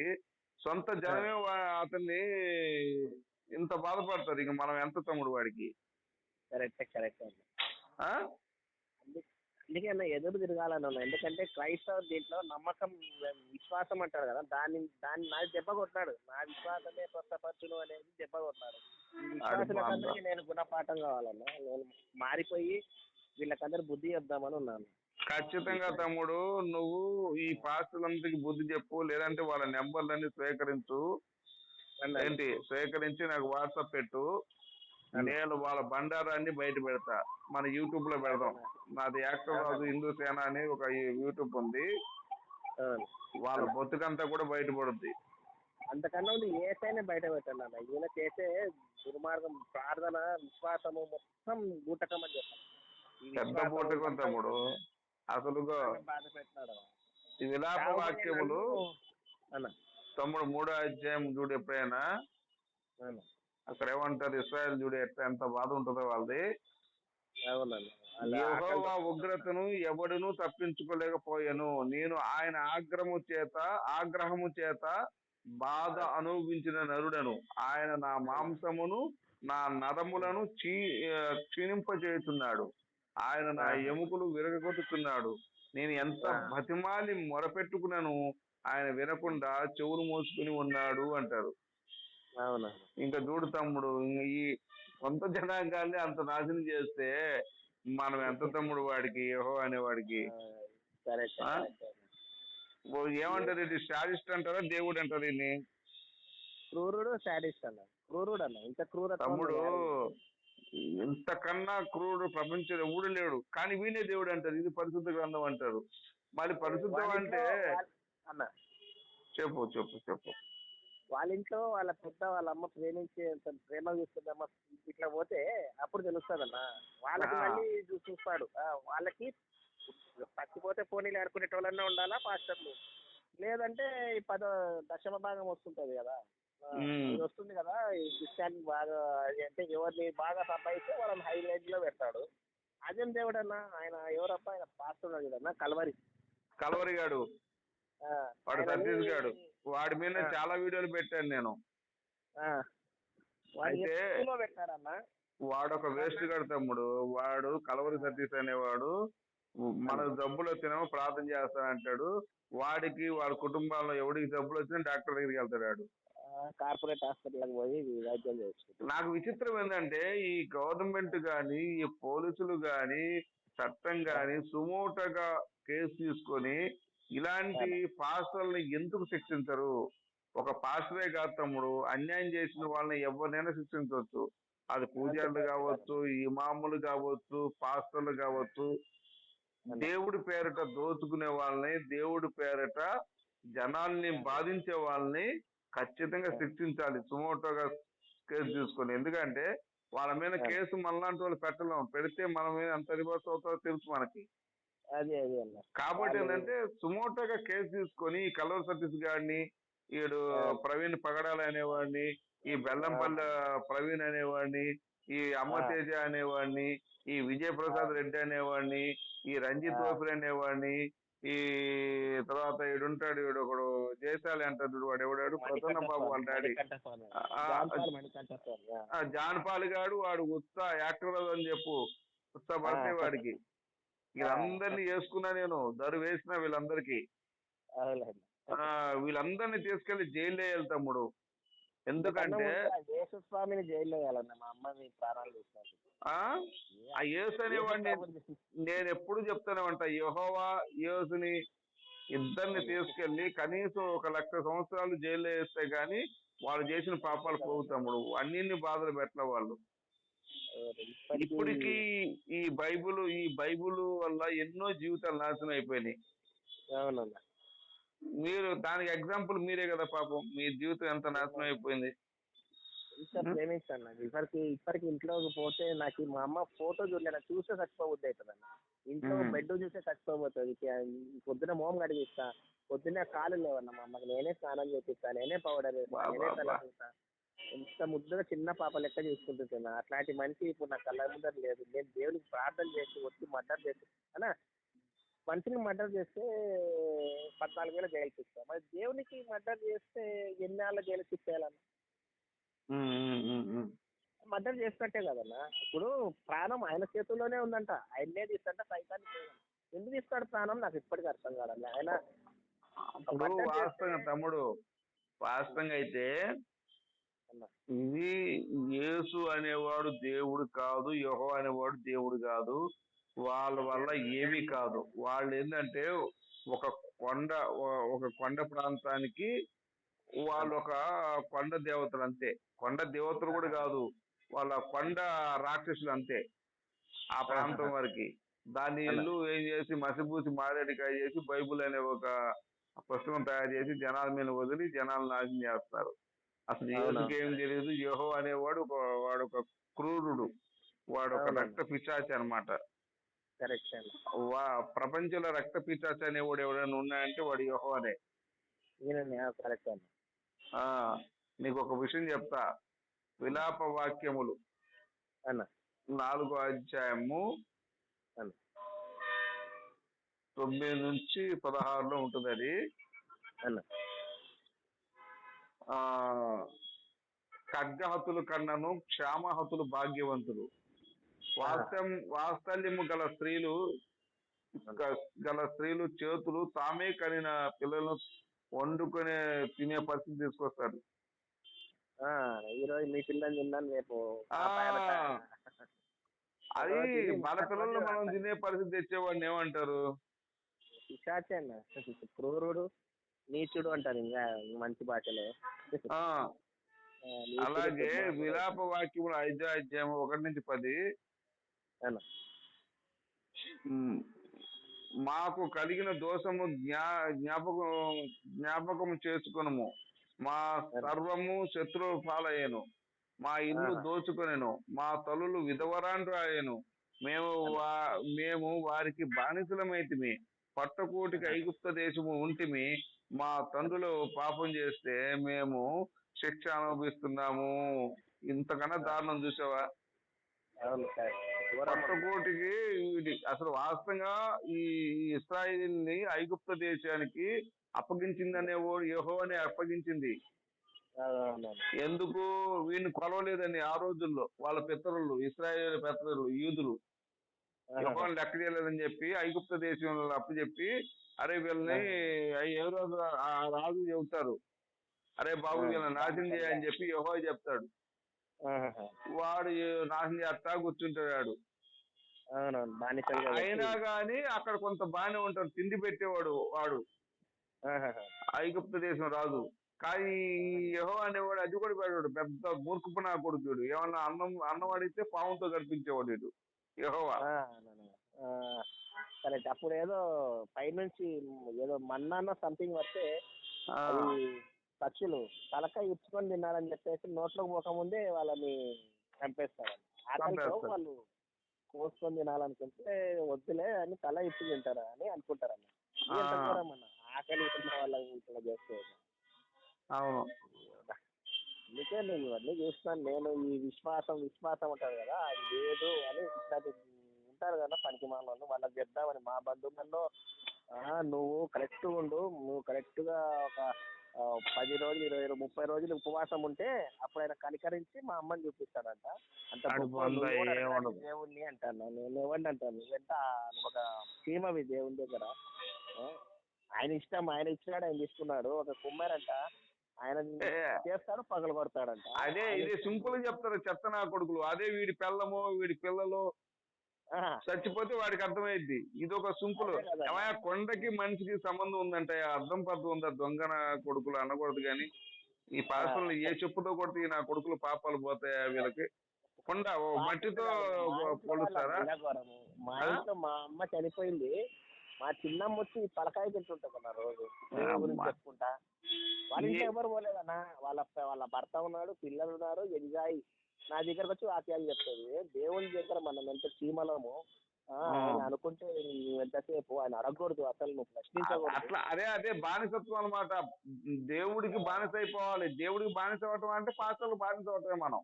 సొంత జనమే అతన్ని ఇంత బాధపడతారు. ఇక మనం ఎంత తమ్ముడు వాడికి? కరెక్ట్ అందుకే అన్న ఎదురు తిరగాలని ఉన్నా. ఎందుకంటే క్రైస్తవ దీంట్లో నమ్మకం, విశ్వాసం అంటారు కదా, దాన్ని నాకు దెబ్బ కొట్టాడు. నా విశ్వాసమే స్వస్థపరచును అనేది దెబ్బ కొట్టాడు. విశ్వాసులకందరికీ నేను గుణపాఠం కావాలన్నా. నేను మారిపోయి వీళ్ళకందరూ బుద్ధి చెప్దామని ఉన్నాను. ఖచ్చితంగా తమ్ముడు, నువ్వు ఈ పాస్టర్లందరికి బుద్ధి చెప్పు, లేదంటే వాళ్ళ నెంబర్లన్నీ స్వీకరించి నాకు వాట్సాప్ పెట్టు. నేను వాళ్ళ బండారాన్ని బయట పెడతా, మన యూట్యూబ్ లో పెడదాం. నాది యాక్టర్ రాజు హిందూ సేన అని ఒక యూట్యూబ్ ఉంది. వాళ్ళ బొత్తుకంతా కూడా బయటపడుద్ది. అంతకన్నా ఏసైనా బయట పెట్టాలన్న. ఈయన చేసే దుర్మార్గం, ప్రార్థన, విశ్వాసము మొత్తం బూటకం అని చెప్పాలి. పెద్ద బూటకం తమ్ముడు. అసలు బాధ పెట్టినాడు. ఈ విలాప వాక్యములు తమ్ముడు 3వ అధ్యాయం చూడు ఎప్పుడైనా. అక్కడ ఏమంటారు? ఇశ్రాయేల్ చూడు ఎంత బాధ ఉంటుందో వాళ్ళది. అవునన్నా. వాళ్ళ యెహోవా ఆకలి ఉగ్రతను ఎవడునూ తప్పించుకోలేకపోయాను. నేను ఆయన ఆగ్రహము చేత బాధ అనుభవించిన నరుడను. ఆయన నా మాంసమును నా నరములను క్షీణింపజేయుచున్నాడు. ఆయన నా ఎముకలు విరగగొట్టుచున్నాడు. నేను ఎంత బతిమాలి మొరపెట్టుకున్నాను, ఆయన వినకుండా చెవులు మోసుకుని ఉన్నాడు అంటారు. అవునా. ఇంకా చూడు తమ్ముడు, ఈ సొంత జనాంగాన్ని అంత నాశనం చేస్తే మనం ఎంత తమ్ముడు వాడికి, యెహోవా అనేవాడికి. కరెక్ట్. ఏమంటారు, ఇది శాడిస్ట్ అంటారా, దేవుడు అంటారు దీన్ని? క్రూరుడు శాడిస్ట్ అన్న. క్రూరుడు అన్న, ఇంత క్రూరత్వం తమ్ముడు, ఇంతకన్నా క్రూరుడు ప్రపంచంలో ఎవడు లేడు. కానీ వీనే దేవుడు అంటారు. ఇది పరిశుద్ధ గ్రంథం అంటారు. మరి పరిశుద్ధం అంటే అన్న చెప్పు చెప్పు చెప్పు. వాళ్ళ ఇంట్లో వాళ్ళ పెద్ద వాళ్ళ అమ్మ ప్రేమ చూస్తుందమ్మ ఇట్లా పోతే అప్పుడు తెలుస్తుందన్న. వాళ్ళకి మళ్ళీ చూస్తాడు. వాళ్ళకి పచ్చిపోతే పోనీలు ఆడుకునేటోళ్ళన్నా ఉండాలా పాస్టర్లు, లేదంటే ఈ దశమ భాగం వస్తుంటది కదా, ఇది వస్తుంది కదా, ఈ క్రిస్టియానిటీ బాగా అంటే ఎవరిని బాగా సంపాదిస్తే వాళ్ళని హై రేంజ్ లో పెడతాడు. అదేం దేవుడు అన్న, ఆయన ఎవరప్ప, ఆయన పాస్టర్ కదన్నా, కల్వరి గాడు, వాడు సతీష్ గాడు. వాడి మీద చాలా వీడియోలు పెట్టాను నేను. అయితే వాడొక వేస్ట్ గాడు తమ్ముడు. వాడు కలవరి సతీష్ అనేవాడు మన జబ్బులు వచ్చినామో ప్రార్థన చేస్తానంటాడు. వాడికి వాళ్ళ కుటుంబాల్లో ఎవడికి జబ్బులు వచ్చినా డాక్టర్ దగ్గరికి వెళ్తాడు. వాడు కార్పొరేట్ హాస్పిటల్ పోయి వైద్యం చేసుకుంటాడు. నాకు విచిత్రం ఏంటంటే, ఈ గవర్నమెంట్ గాని, ఈ పోలీసులు గాని, చట్టం గాని సుమోటగా కేసు తీసుకొని ఇలాంటి పాస్టర్లని ఎందుకు శిక్షించరు? ఒక పాస్టరే కాదు తమ్ముడు, అన్యాయం చేసిన వాళ్ళని ఎవరినైనా శిక్షించవచ్చు. అది పూజారులు కావచ్చు, ఇమాములు కావచ్చు, పాస్టర్లు కావచ్చు. దేవుడి పేరిట దోచుకునే వాళ్ళని, దేవుడి పేరిట జనాల్ని బాధించే వాళ్ళని ఖచ్చితంగా శిక్షించాలి, సుమోటోగా కేసు తీసుకొని. ఎందుకంటే వాళ్ళ మీద కేసు మనలాంటి వాళ్ళు పెట్టలేం. పెడితే మన మీద ఎంత రివర్స్ అవుతుందో తెలుసు మనకి. కాబట్టి ఏంటంటే సుమోటోగా కేసు తీసుకొని ఈ కల్వరి సతీష్ గారిని, ఈడు ప్రవీణ్ పగడాల అనేవాడిని, ఈ బెల్లంపల్లి ప్రవీణ్ అనేవాడిని, ఈ అమ్మతేజ అనేవాడిని, ఈ విజయ్ ప్రసాద్ రెడ్డి అనేవాడిని, ఈ రంజిత్ ఓపిరి అనేవాడిని, ఈ తర్వాత ఈడుంటాడు, ఈడు ఒకడు జయశాలి అంటాడు, వాడు ఎవడాడు, ప్రసన్న బాబు వాళ్ళ డాడీ జాన్పాల్ గాడు. వాడు ఉత్సా యాక్టర్ అని చెప్పు, ఉత్సాహపడితే వాడికి. వీళ్ళందరినీ వేసుకున్నా నేను, దరు వేసిన వీళ్ళందరికీ. వీళ్ళందరినీ తీసుకెళ్లి జైల్లో వేయాలి తమ్ముడు. ఎందుకంటే స్వామిని జైల్లో వేయాలన్న మా అమ్మని ప్రాణాలు చూస్తారు. ఆ యేసు అనేవాడిని నేను ఎప్పుడు చెప్తానే ఉంటా, యెహోవా యేసుని ఇద్దరిని తీసుకెళ్లి కనీసం 1,00,000 సంవత్సరాలు జైల్లో వేస్తే గాని వాళ్ళు చేసిన పాపాలు పోవు తమ్ముడు. అన్నిన్ని బాధలు పెట్టలే వాళ్ళు. ఇప్పటికీ ఈ బైబుల్ వల్ల ఎన్నో జీవితాలు నాశనం అయిపోయినాయి. మీరు దానికి ఎగ్జాంపుల్ మీరే కదా పాపం. మీ జీవితం ఎంత నాశనం అయిపోయింది. ఇప్పటికి ఇంట్లోకి పోతే నాకు మా అమ్మ ఫోటో చూడలే, చూస్తే చచ్చిపోబుద్ది అవుతుంది అన్న. ఇంట్లో బెడ్ చూస్తే చచ్చిపోబోతుంది. పొద్దున మోహం కడిగిస్తా, పొద్దున్నే కాలు లేవన్న మా అమ్మకి, నేనే స్నానం చేపిస్తా, నేనే పౌడర్ వేస్తా, నేనే తలపిస్తా. ఎంత ముద్దుగా చిన్న పాప లెక్క చూసుకుంటున్నా. అట్లాంటి మనిషి ఇప్పుడు నా కళ్ళ ముందర లేదు. నేను దేవునికి ప్రార్థన చేసి వచ్చి మర్డర్ చేసి అన్నా, మనిషిని మర్డర్ చేస్తే 14 ఏళ్ళ జైలు శిక్ష, మరి దేవునికి మర్డర్ చేస్తే ఎన్నేళ్ళ జైలు శిక్ష వేయాలన్నా? మర్డర్ చేసినట్టే కదన్నా. ఇప్పుడు ప్రాణం ఆయన చేతుల్లోనే ఉందంట, ఆయన్నే తీస్తంట, సైతాన్ని ఎందుకు తీస్తాడు ప్రాణం? నాకు ఇప్పటికీ అర్థం కాదన్న. ఆయన వాస్తవంగా తమ్ముడు, వాస్తవంగా అయితే ఇది యేసు అనేవాడు దేవుడు కాదు, యెహోవా అనేవాడు దేవుడు కాదు. వాళ్ళ వల్ల ఏమీ కాదు. వాళ్ళు ఏంటంటే ఒక కొండ ప్రాంతానికి వాళ్ళు ఒక కొండ దేవతలు అంతే. కొండ దేవతలు కూడా కాదు, వాళ్ళ కొండ రాక్షసులు అంతే ఆ ప్రాంతం వరకు. దాన్ని ఇల్లు ఏం చేసి మసిపూసి మారేడికాయ చేసి బైబుల్ అనే ఒక పుస్తకం తయారు చేసి జనాల మీద వదిలి జనాలను నాశనం చేస్తారు. అసలు యేసుకి ఏం తెలియదు. యెహోవా అనేవాడు వాడొక క్రూరుడు, వాడొక రక్త పిశాచి అన్నమాట. ప్రపంచంలో రక్త పిశాచి అనేవాడు ఎవరైనా ఉన్నాయంటే వాడు యెహోవానే. నీకు ఒక విషయం చెప్తా, విలాప వాక్యములు 4వ అధ్యాయము అన్న 9 నుంచి 16లో ఉంటుంది అది. అన్న ఆ ఖడ్గహతులు కన్నను క్షామహతులు భాగ్యవంతులు. వాత్సల్యము గల స్త్రీలు చేతులు తామే కనిన పిల్లలను వండుకొని తినే పరిస్థితి తీసుకొస్తారు. ఈరోజు మీ పిల్లలు తిన్నాను, రేపు అది మన పిల్లలు మనం తినే పరిస్థితి తెచ్చేవాడిని ఏమంటారు? పిశాచే అన్న, క్రూరుడు, నీచుడు అంటారు ఇంకా మంచి భాషలో. అలాగే విలాప వాక్యములు 5వ అధ్యాయం 1 నుంచి 10 మాకు కలిగిన దోషము జ్ఞాపకము చేసుకొనుము. మా సర్వము శత్రువు పాలయ్యను. మా ఇల్లు దోచుకొనెను. మా తల్లులు విధవరాండ్రు అయ్యను. మేము వారికి బానిసలమైతిమి. పట్టకోటికి ఐగుప్త దేశము ఉంటిమి. మా తండ్రులు పాపం చేస్తే మేము శిక్ష అనుభవిస్తున్నాము. ఇంతకన్నా దారుణం చూసావా? పట్టకోటికి అసలు వాస్తవంగా ఈ ఇశ్రాయేలుని ఐగుప్త దేశానికి అప్పగించిందనే యెహోవానే అప్పగించింది. ఎందుకు? వీడిని కొలవలేదని ఆ రోజుల్లో వాళ్ళ పితరులు, ఇశ్రాయేలు పితరులు, యూదులు యెహోవాని లెక్క చేయలేదని చెప్పి ఐగుప్త దేశంలో అప్పచెప్పి, అరే వీళ్ళని ఏ రోజు ఆ రాజు చెబుతారు, అరే బాబు వీళ్ళని నాశనం చేయని చెప్పి యెహోవా చెప్తాడు. వాడు నాశనం చేస్తా కూర్చుంటాడు. అయినా గాని అక్కడ కొంత బాగానే ఉంటాడు, తిండి పెట్టేవాడు వాడు ఐగుప్త దేశం రాజు. కానీ యెహోవా అనేవాడు అది కూడా పెట్టాడు, పెద్ద మూర్ఖపు నా కొడుకుడు. ఏమన్నా అన్నం అడిగితే పావుతో కనిపించేవాడు యెహోవా. కరెక్ట్. అప్పుడు ఏదో పైనుంచి ఏదో మన్నా సంథింగ్ వస్తే పక్షులు తలకాయ ఇచ్చుకొని తిన్నారని చెప్పేసి నోట్లోకి పోకముందే వాళ్ళని చంపేస్తారు. ఆకలితో వాళ్ళు కోసుకొని తినాలనుకుంటే వద్దులే అని తల ఇచ్చి తింటారా అని అనుకుంటారన్న. ఆకలి ఉన్న వాళ్ళకి ఇట్లా చేస్తే అందుకే నేను ఇవన్నీ చూస్తున్నాను. నేను ఈ విశ్వాసం ఉంటారు కదా, అది లేదు అని ఇట్లాంటి ఉంటారు కదా పనికి మాలను, వాళ్ళకి చెప్దామని. మా బంధువులలో నువ్వు కరెక్ట్గా ఉండు, నువ్వు కరెక్ట్గా ఒక 10 రోజులు 20 రోజులు 30 రోజులు ఉపవాసం ఉంటే అప్పుడు ఆయన కనికరించి మా అమ్మని చూపిస్తాడంట. అంత దేవుణ్ణి అంటాను నేను. ఎవరిని అంటాను? నువ్వెంత ఒక చీమవి దేవుని దగ్గర. ఆయన ఇష్టం, ఆయన ఇచ్చినాడు, ఆయన తీసుకున్నాడు. ఒక కుమ్మారంట, ఆయన చేస్తాడు, పగలు కొడతాడంట. అదే ఇది సింపుల్ చెప్తారు చెత్త నా కొడుకులు. అదే వీడి పిల్లము వీడి పిల్లలు చచ్చిపోతే వాడికి అర్థమైద్ది. ఇది ఒక సింపుల్. కొండకి మనిషికి సంబంధం ఉందంటే అర్థం పద్ధతి ఉందా? దొంగ నా కొడుకులు అనకూడదు. కానీ ఈ పాస్టర్లు ఏ చెప్పుతో కొడితే నా కొడుకులు పాపాలు పోతాయా వీళ్ళకి? కొండ మట్టితో పోలుస్తారా? మా ఇంట్లో మా అమ్మ చనిపోయింది, మా చిన్నమ్మ వచ్చి తలకాయ తింటుంటా రోజు గురించి చెప్పుకుంటా. వాళ్ళ ఇంట్లో ఎవరు పోలేదన్నా. వాళ్ళ భర్త ఉన్నాడు, పిల్లలు ఉన్నారు, ఎంజాయ్. నా దగ్గరకు వచ్చి వాక్యాలు చెప్తుంది. దేవుని దగ్గర మనం ఎంత చీమలము అనుకుంటే ఎంతసేపు ఆయన అడగకూడదు, అసలు నువ్వు ప్రశ్నించకూడదు. అట్లా అదే బానిసత్వం అనమాట. దేవుడికి బానిస అయిపోవాలి. దేవుడికి బానిస అవ్వటం అంటే పాస్టర్లు బానిస అవటమే. మనం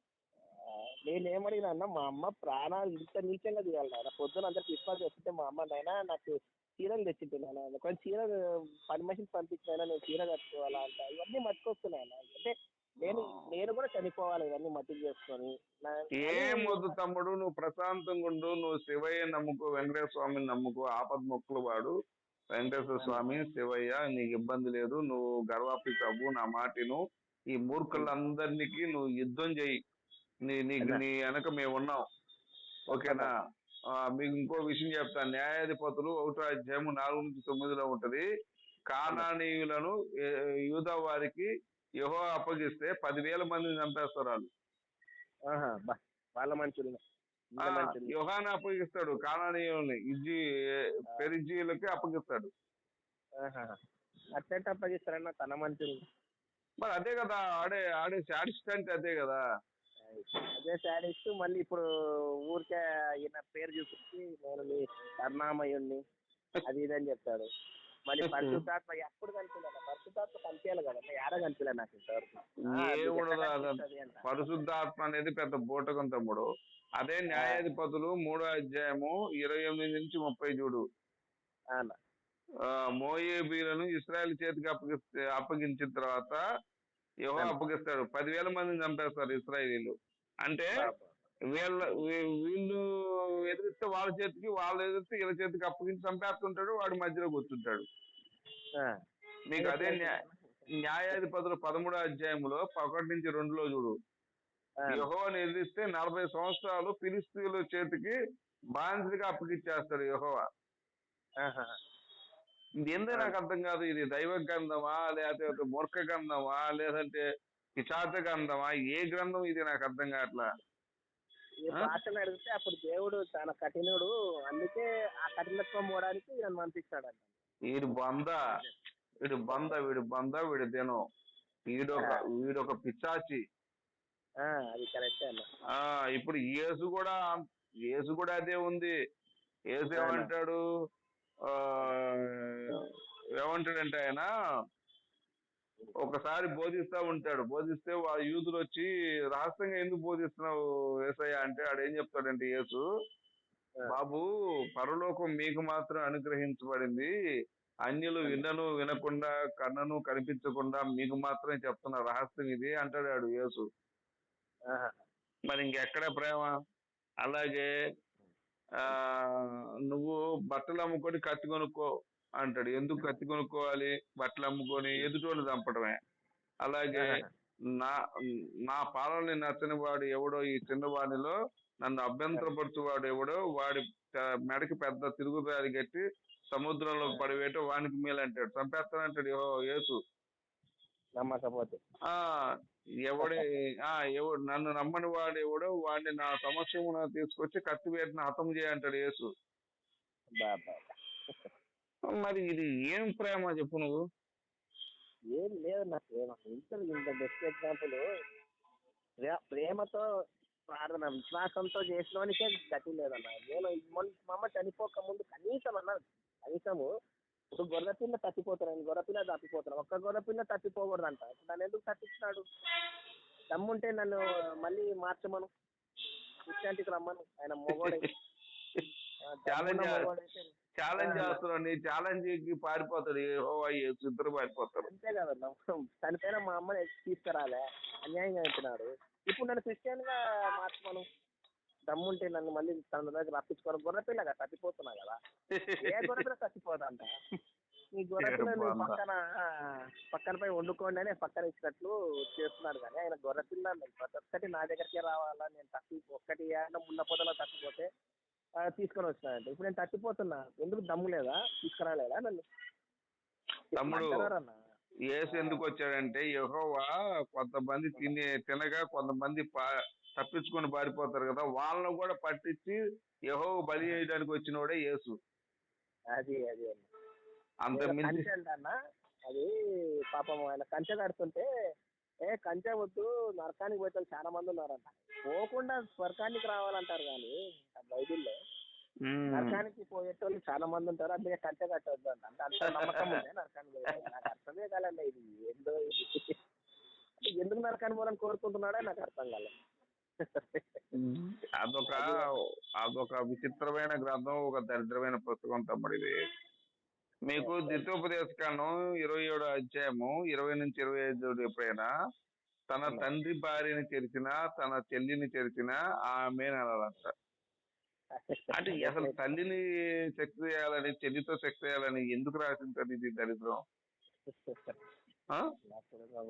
నేనేమడిగినా అన్న, మా అమ్మ ప్రాణాలు ఇంత నీచంగా తీయాలి. పొద్దున అందరికి విశ్వాసం చెప్తే మా అమ్మ నైనా నాకు చీరలు తెచ్చింటున్నాను, కొంచెం చీర పని మనిషిని పంపించినైనా నేను చీర కట్టుకోవాలా అంట. ఇవన్నీ మర్చిపోతున్నాను. అంటే నేను కూడా చనిపోవాలి ఇవన్నీ మట్టి చేసుకొని. ఏం వద్దు తమ్ముడు, నువ్వు ప్రశాంతంగా ఉండు. నువ్వు శివయ్య నమ్ముకో, వెంకటేశ్వర స్వామిని నమ్ముకో. ఆపద మొక్కులు వాడు వెంకటేశ్వర స్వామి, శివయ్య, నీకు ఇబ్బంది లేదు. నువ్వు గర్వాపి ప్రభు, నా మాటిను. ఈ మూర్ఖులందరికీ నువ్వు యుద్ధం చెయ్యి. నీ వెనక మేము ఉన్నాం, ఓకేనా? మీకు ఇంకో విషయం చెప్తాను. న్యాయాధిపతులు 1వ అధ్యాయం 4 నుంచి 9లో ఉంటది. కానానీయులను యూదా వారికి యెహోవా అప్పగిస్తే 10,000 మందిని చంపేస్తారు వాళ్ళు. వాళ్ళ మనుషులు యోహాను అప్పగిస్తాడు. కానానీయుల్ని పెరిజీయులకి అప్పగిస్తాడు. అట్లా అప్పగిస్తారన్న తన మనుషులు. మరి అదే కదా, ఆడే శాడిస్ట్ అంటే అదే కదా. అదే శాడిస్ట్. మళ్ళీ ఇప్పుడు ఊరికే ఈయన పేరు చూపించి నేను మీ కరుణామయుణ్ణి అది ఇదని చెప్తాడు. మళ్ళీ పరిశుద్ధాత్మ ఎప్పుడు కనిపించాలి, పరిశుద్ధాత్మ కనిపించాలి కదా, ఏడ కనిపించలే నాకు ఇంతవరకు. ఏముండదు పరిశుద్ధాత్మ అనేది పెద్ద బూటకం తమ్ముడు. అదే న్యాయాధిపతులు 3వ అధ్యాయము 28 నుంచి 30 చూడు. మోయేబీలను ఇశ్రాయేలు చేతికి అప్పగించిన తర్వాత యెహోవా అప్పగిస్తాడు. 10,000 మందిని చంపేస్తారు ఇశ్రాయేలీలు. అంటే వీళ్ళు ఎదిరిస్తే వాళ్ళ చేతికి, వాళ్ళు ఎదిరిస్తే వీళ్ళ చేతికి అప్పగించి చంపేస్తుంటాడు. వాడు మధ్యలో కూర్చుంటాడు. మీకు అదే న్యాయాధిపతులు 13వ అధ్యాయంలో 1 నుంచి 2లో చూడు. యెహోవాను ఎదిరిస్తే 40 సంవత్సరాలు ఫిలిష్తీయుల చేతికి బానిసలుగా అప్పగిచ్చేస్తాడు యెహోవా. ఇది ఎందుకు నాకు అర్థం కాదు. ఇది దైవ గ్రంథమా, లేకపోతే మూర్ఖ గ్రంథమా, లేదంటే పిశాచ గ్రంథమా, ఏ గ్రంథం ఇది నాకు అర్థం కావట్లా. భాషను అడిగితే అప్పుడు దేవుడు చాలా కఠినుడు, అందుకే ఆ కఠినత్వం పోవడానికి నన్ను పంపిస్తాడు. వీడి బంద వీడి దినం, వీడొక పిశాచి. అది కరెక్ట్ అన్న. ఇప్పుడు యేసు కూడా అదే ఉంది. యేసు ఏమంటాడంటే ఆయన ఒకసారి బోధిస్తా ఉంటాడు. బోధిస్తే వాళ్ళ యూదులు వచ్చి రహస్యంగా ఎందుకు బోధిస్తున్నావు యేసయ్య అంటే ఆడేం చెప్తాడంటే యేసు, బాబు పరలోకం మీకు మాత్రం అనుగ్రహించబడింది, అన్యులు వినకుండా కన్నను కనిపించకుండా మీకు మాత్రమే చెప్తున్న రహస్యం ఇది అంటాడు యేసు. మరి ఇంకెక్కడ ప్రేమ? అలాగే నువ్వు బట్టలు అమ్ముకొని కత్తి కొనుక్కో అంటాడు. ఎందుకు కత్తి కొనుక్కోవాలి? బట్టలు అమ్ముకొని ఎదుటోళ్ళు చంపడమే. అలాగే నా పాలనని నచ్చని వాడు ఎవడో, ఈ చిన్నవాడిలో నన్ను అభ్యంతరపరచువాడు ఎవడో, వాడి మెడకి పెద్ద తిరుగుదారి కట్టి సముద్రంలో పడివేయటం వానికి మేలు అంటాడు. చంపేస్తానంటాడు యేసు. నమ్మకపోతే ఎవడు నన్ను నమ్మని వాడు ఎవడో వాడిని నా సమక్షమున తీసుకొచ్చి కత్తి వేటిని హతం చేయంటాడు యేసు. మరి ఇది ఏం ప్రేమ చెప్పు నువ్వు? ఏం లేదు నా ప్రేమ. ఇంత బెస్ట్ ఎగ్జాంపుల్ ప్రేమతో ప్రార్థన విశ్వాసంతో చేసినోనికే గతి లేదన్నా. నేను మా అమ్మ చనిపోక ముందు కనీసము ఇప్పుడు గొర్రెపిల్ల తప్పిపోతున్నాను, గొర్రెపిల్ల తప్పిపోతున్నాను, ఒక్క గొర్రెపిల్ల తప్పిపోకూడదంట. నన్ను ఎందుకు తప్పించినాడు? దమ్ముంటే నన్ను మళ్ళీ మార్చమను, క్రిస్టియానిటీకి రమ్మను. ఆయన మొగోడే ఛాలెంజ్ చేస్తున్నాడు. నీ ఛాలెంజ్ కి పారిపోతాడు ఇద్దరు పారిపోతాడు. అంతే కదా, చనిపోయినా మా అమ్మని తీసుకురాలే, అన్యాయంగా అంటున్నాడు. ఇప్పుడు నన్ను క్రిస్టియన్ గా మార్చమను, దమ్ముంటే నన్ను మళ్ళీ తన దగ్గర రప్పించుకోవడం. గొర్రెపిల్లగా తప్పిపోతున్నా కదా, ఏ గొర్రెపిల్ల తప్పిపోదంట. ఈ గొర్రెపిల్లని పక్కన పై వండుకోండి అని పక్కన ఇచ్చినట్లు చేస్తున్నాడు. కానీ ఆయన గొర్రెపిల్ల ప్రతి ఒక్కటి నా దగ్గరికే రావాలా, నేను ఒక్కటి ఉన్న పొదలో తప్పిపోతే తీసుకొని వచ్చినాడంటే ఇప్పుడు నేను తప్పిపోతున్నా, ఎందుకు దమ్ము లేదా? తీసుకురాలేదా నన్ను? తమ్ముడు యేసు ఎందుకు వచ్చాడంటే యెహోవా కొంతమంది తినగా కొంతమంది తప్పించుకొని పారిపోతారు కదా, వాళ్ళను కూడా పట్టించి యెహోవా బలి చేయడానికి వచ్చినోడే యేసు. అది అంత మించి అన్న. అది పాపం ఆయన కంచె కడుతుంటే కంచె వద్దు నరకానికి పోతే చాలా మంది ఉన్నారంట. పోకుండా స్వర్గానికి రావాలంటారు కానీ బైబిల్లో నరకానికి పోయేటోళ్ళు చాలా మంది ఉంటారు, అందుకే కంచె కట్టవద్దు అంట. అంటే అంత నమ్మకం ఉంది నరకానికి పోయి. నాకు అర్థమే కాలండి ఇది ఏందో, ఇది ఎందుకు నరకానికి పోవాలని కోరుకుంటున్నాడో నాకు అర్థం కాలేదు. అదొక విచిత్రమైన గ్రంథం, ఒక దరిద్రమైన పుస్తకం తమ్ముడు ఇది. మీకు ద్వితోపదేశకాండం 27వ అధ్యాయము 20 నుంచి 25 ఎప్పుడైనా తన తండ్రి భార్యని తెరిచినా తన చెల్లిని తెరిచినా ఆమె అనాలంట. అంటే అసలు తల్లిని సెక్స్ చేయాలని, చెల్లితో సెక్స్ చేయాలని ఎందుకు రాసింటారు? ఇది దరిద్రం.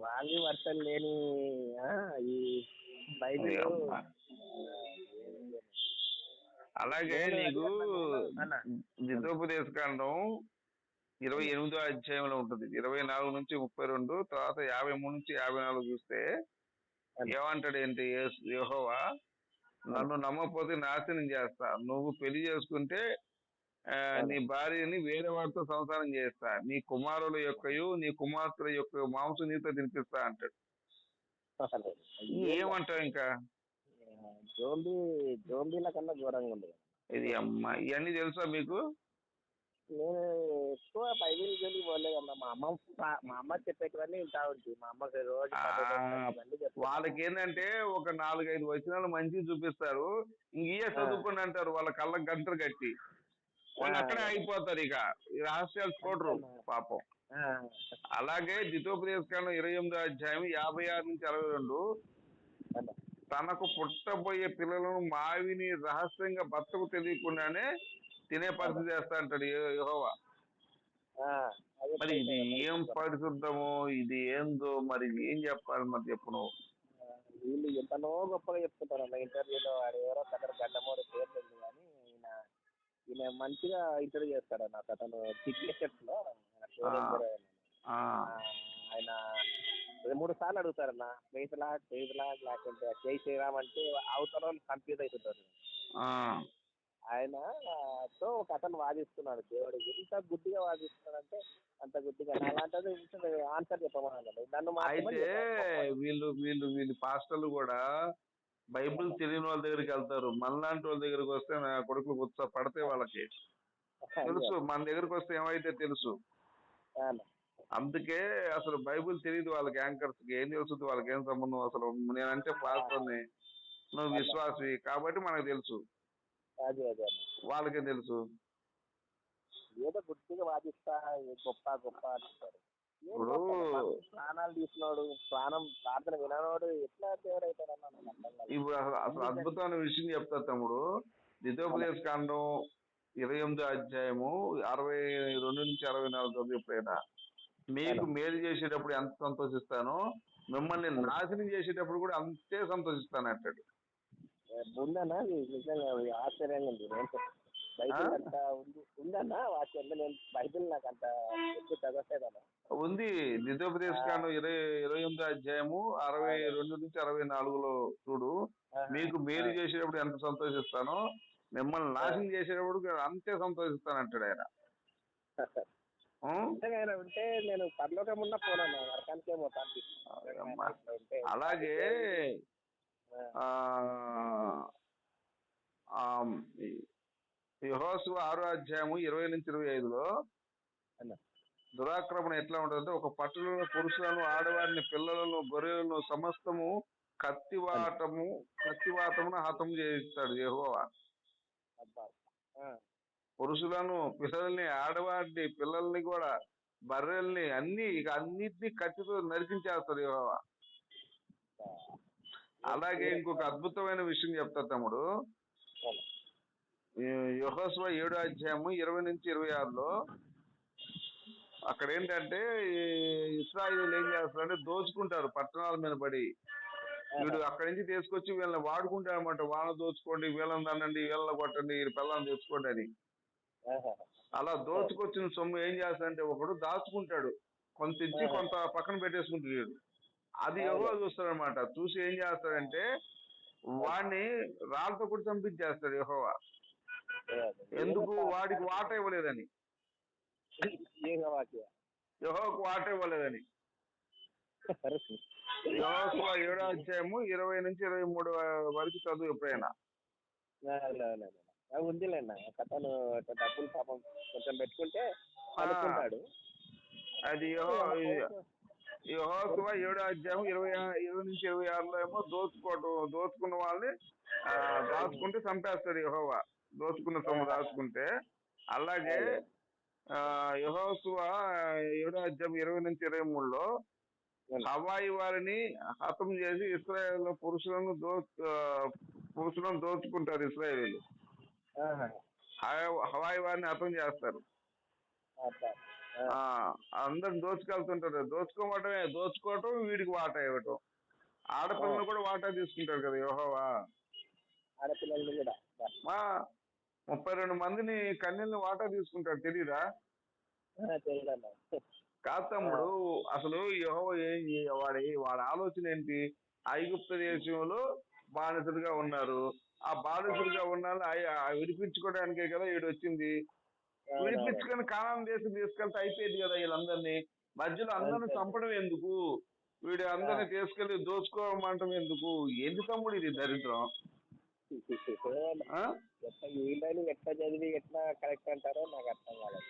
వాళ్ళు వర్షాలు లేని ఈ బైబిల్. అలాగే నీకు ద్వితోపదేశకాండం 28వ అధ్యాయంలో ఉంటుంది, 24 నుంచి 32, తర్వాత 53 నుంచి 54 చూస్తే ఏమంటాడు ఏంటి యెహోవా, నన్ను నమ్మకపోతే నాశనం చేస్తా, నువ్వు పెళ్లి చేసుకుంటే నీ భార్యని వేరే వాడితో సంసారం చేస్తా, నీ కుమారుల యొక్కయు నీ కుమార్తెల యొక్క మాంసం నీతో తినిపిస్తా అంటాడు. ఏమంటావు ఇంకా? జోంబీల కన్నా ఘోరంగా ఉంది ఇది అమ్మా. ఇవన్నీ తెలుసా మీకు? నేను ఎక్కువ బైబిల్ జోలికి పోలేదన్న. మా అమ్మ చెప్పేటివన్నీ వింటా ఉంటుంది. మా అమ్మకి రోజు ఆ, ఇవన్నీ చెప్తాను. వాళ్ళకి ఏంటంటే ఒక 4-5 వచనాలు మంచిగా చూపిస్తారు, ఇంకే చదువుకుని అంటారు వాళ్ళ కళ్ళకి గంటలు కట్టి, వాళ్ళు అక్కడే అయిపోతారు, ఇక ఈ రహస్యాలు చూడరు పాపం. అలాగే ద్వితోపదేశకాండం 28వ అధ్యాయం 56 నుంచి 62, తనకు పుట్టబోయే పిల్లలను మావిని రహస్యంగా భర్తకు తెలియకుండానే తినే పరిస్థితి చేస్తా అంటాడు యెహోవా. మరి ఇది ఏం పరిశుద్ధమో, ఇది ఏందో, మరి ఏం చెప్పాలి, మరి చెప్పు నువ్వు. వీళ్ళు ఎంతనో గొప్పగా చెప్తుంటారు అన్న ఇంటర్వ్యూలో. వాడు ఎవరో కథను గడ్డమోడి పేరు లేదు కానీ ఈయన మంచిగా ఇంటర్వ్యూ చేస్తాడు అన్న. అతను సిగ్నేచర్స్ లో ఆయన 3 సార్లు అడుగుతారన్న, ప్రైజ్ లార్డ్ లేకుంటే జై శ్రీరామ్ అంటే అవతల వాళ్ళు కన్ఫ్యూజ్ అవుతుంటారు. ఆయన తో ఒక అతను వాదిస్తున్నాడు, దేవుడు ఎంత గుడ్డిగా వాదిస్తున్నాడంటే అంత గుడ్డిగా. అలాంటిది ఆన్సర్ చెప్పమన్నాడు నన్ను. అయితే వీళ్ళు పాస్టర్లు కూడా బైబిల్ తెలియని వాళ్ళ దగ్గరికి వెళ్తారు, మనలాంటి వాళ్ళ దగ్గరికి వస్తే నా కొడుకులు గుర్త పడితే వాళ్ళకి తెలుసు, మన దగ్గరికి వస్తే ఏమైతే తెలుసు. అందుకే అసలు బైబిల్ తెలియదు వాళ్ళకి, యాంకర్స్ కి ఏం తెలుస్తుంది, వాళ్ళకి ఏం సంబంధం. అసలు నేనంటే పాస్టర్ని, నువ్వు విశ్వాసి కాబట్టి మనకు తెలుసు, వాళ్ళకే తెలుసు. ఏదో గుర్తుగా వాదిస్తా గొప్ప గొప్ప అంటారు. ఇప్పుడు ప్రాణాలు తీసినోడు, ప్రార్థన వినోడు ఎట్లా దేవుడు అవుతాడు? ఇప్పుడు అసలు అద్భుతమైన విషయం చెప్తా తమ్ముడు. ద్వితోపదేశకాండం 28వ అధ్యాయము 62 నుంచి 64 చదువుపోయినా, మీకు మేలు చేసేటప్పుడు ఎంత సంతోషిస్తానో మిమ్మల్ని నాశనం చేసేటప్పుడు కూడా అంతే సంతోషిస్తాను అంటాడు. ఉందన్నా నిజంగా ఆశ్చర్యంగా ఉంది. బైబిల్ అంత ఉందన్నా వాక్యం, నేను బైబిల్ నాకు అంత ఎక్కువ చదవట్లేదన్నా. ఉంది. ద్వితోపదేశకాండం 28వ అధ్యాయము 62 నుంచి 64లో చూడు, మీకు మేలు చేసేటప్పుడు ఎంత సంతోషిస్తానో మిమ్మల్ని నాశనం చేసేటప్పుడు అంతే సంతోషిస్తాను అంటాడు ఆయన. ఆయన ఉంటే నేను పరలోకం ఉన్న పోనాను నరకానికే పోతాను. అలాగే యెహోషువ 6వ అధ్యాయము 20 నుంచి 25లో దురాక్రమణ ఎట్లా ఉంటుందంటే, ఒక పట్టణంలో పురుషులను, ఆడవారిని, పిల్లలను, గొర్రెలను సమస్తము కత్తివాతమున హతం చేయిస్తాడు యెహోవా. పురుషులను, పిల్లల్ని, ఆడవారిని, పిల్లల్ని కూడా, బర్రెల్ని, అన్నిటినీ కత్తితో నరికించేస్తాడు యెహోవా. అలాగే ఇంకొక అద్భుతమైన విషయం చెప్తా తమ్ముడు. యెహోషువ 7వ అధ్యాయము 20 నుంచి 26లో అక్కడ ఏంటంటే ఇశ్రాయేలీయులు ఏం చేస్తారంటే దోచుకుంటారు పట్టణాల మీద పడి. వీడు అక్కడి నుంచి తీసుకొచ్చి వీళ్ళని వాడుకుంటాడు అనమాట. వాళ్ళని దోచుకోండి, వీళ్ళని తనండి, వీళ్ళని కొట్టండి, వీళ్ళ పిల్లల్ని తెచ్చుకోండి అని. అలా దోచుకొచ్చిన సొమ్ము ఏం చేస్తాడంటే ఒకడు దాచుకుంటాడు, కొంత ఇచ్చి కొంత పక్కన పెట్టేసుకుంటాడు. అది ఎవరో చూస్తాడనమాట. చూసి ఏం చేస్తాడంటే వాడిని రాళ్ళతో కూడా చంపించేస్తాడు యెహోవా. ఎందుకు? వాడికి వాట ఇవ్వలేదని, యెహోవాకు వాట ఇవ్వలేదని. యెహోషువ 7వ అధ్యాయము 20 నుంచి 23 వరకు చదువు ఎప్పుడైనా. ఉందిలేండి కథను. డబ్బులు పాపం కొంచెం పెట్టుకుంటే అనుకుంటాడు. అది యెహోషువ 7వ అధ్యాయం 20 నుంచి 26లో ఏమో దోచుకున్న వాళ్ళని దాచుకుంటే చంపేస్తాడు యెహోవా, దోచుకున్న సొమ్ము దాచుకుంటే. అలాగే యెహోషువ 7వ అధ్యాయం 20 నుంచి 23లో హవాయి వారిని హతం చేసి ఇశ్రాయేల్ పురుషులను దోచుకుంటారు. ఇశ్రాయేలీలు హవాయి వారిని హతం చేస్తారు, అందరిని దోచుకెళ్తుంటారు. దోచుకోవటం, వీడికి వాటా ఇవ్వటం. ఆడపిల్లలు కూడా వాటా తీసుకుంటారు కదా యెహోవా. 32 మందిని కన్యల్ని వాటా తీసుకుంటాడు, తెలీదా? కాదు తమ్ముడు, అసలు యెహోవా వాడి ఆలోచన ఏంటి? ఐగుప్తు దేశంలో బానిసలుగా ఉన్నారు. ఆ బానిసలుగా ఉన్న విడిపించుకోవడానికే కదా వీడు వచ్చింది. విడిపించుకొని కానాను దేశం తీసుకెళ్తే అయిపోయేది కదా వీళ్ళందరినీ. మధ్యలో అందరిని చంపడం ఎందుకు? వీడు అందరిని తీసుకెళ్లి దోచుకోమంటం ఎందుకు? ఏంది తమ్ముడు ఇది దరిద్రం? ఆ? ఎట్లా వీళ్ళని ఎట్లా చదివి ఎట్లా కరెక్ట్ అంటారో నాకు అర్థం కాలేదు.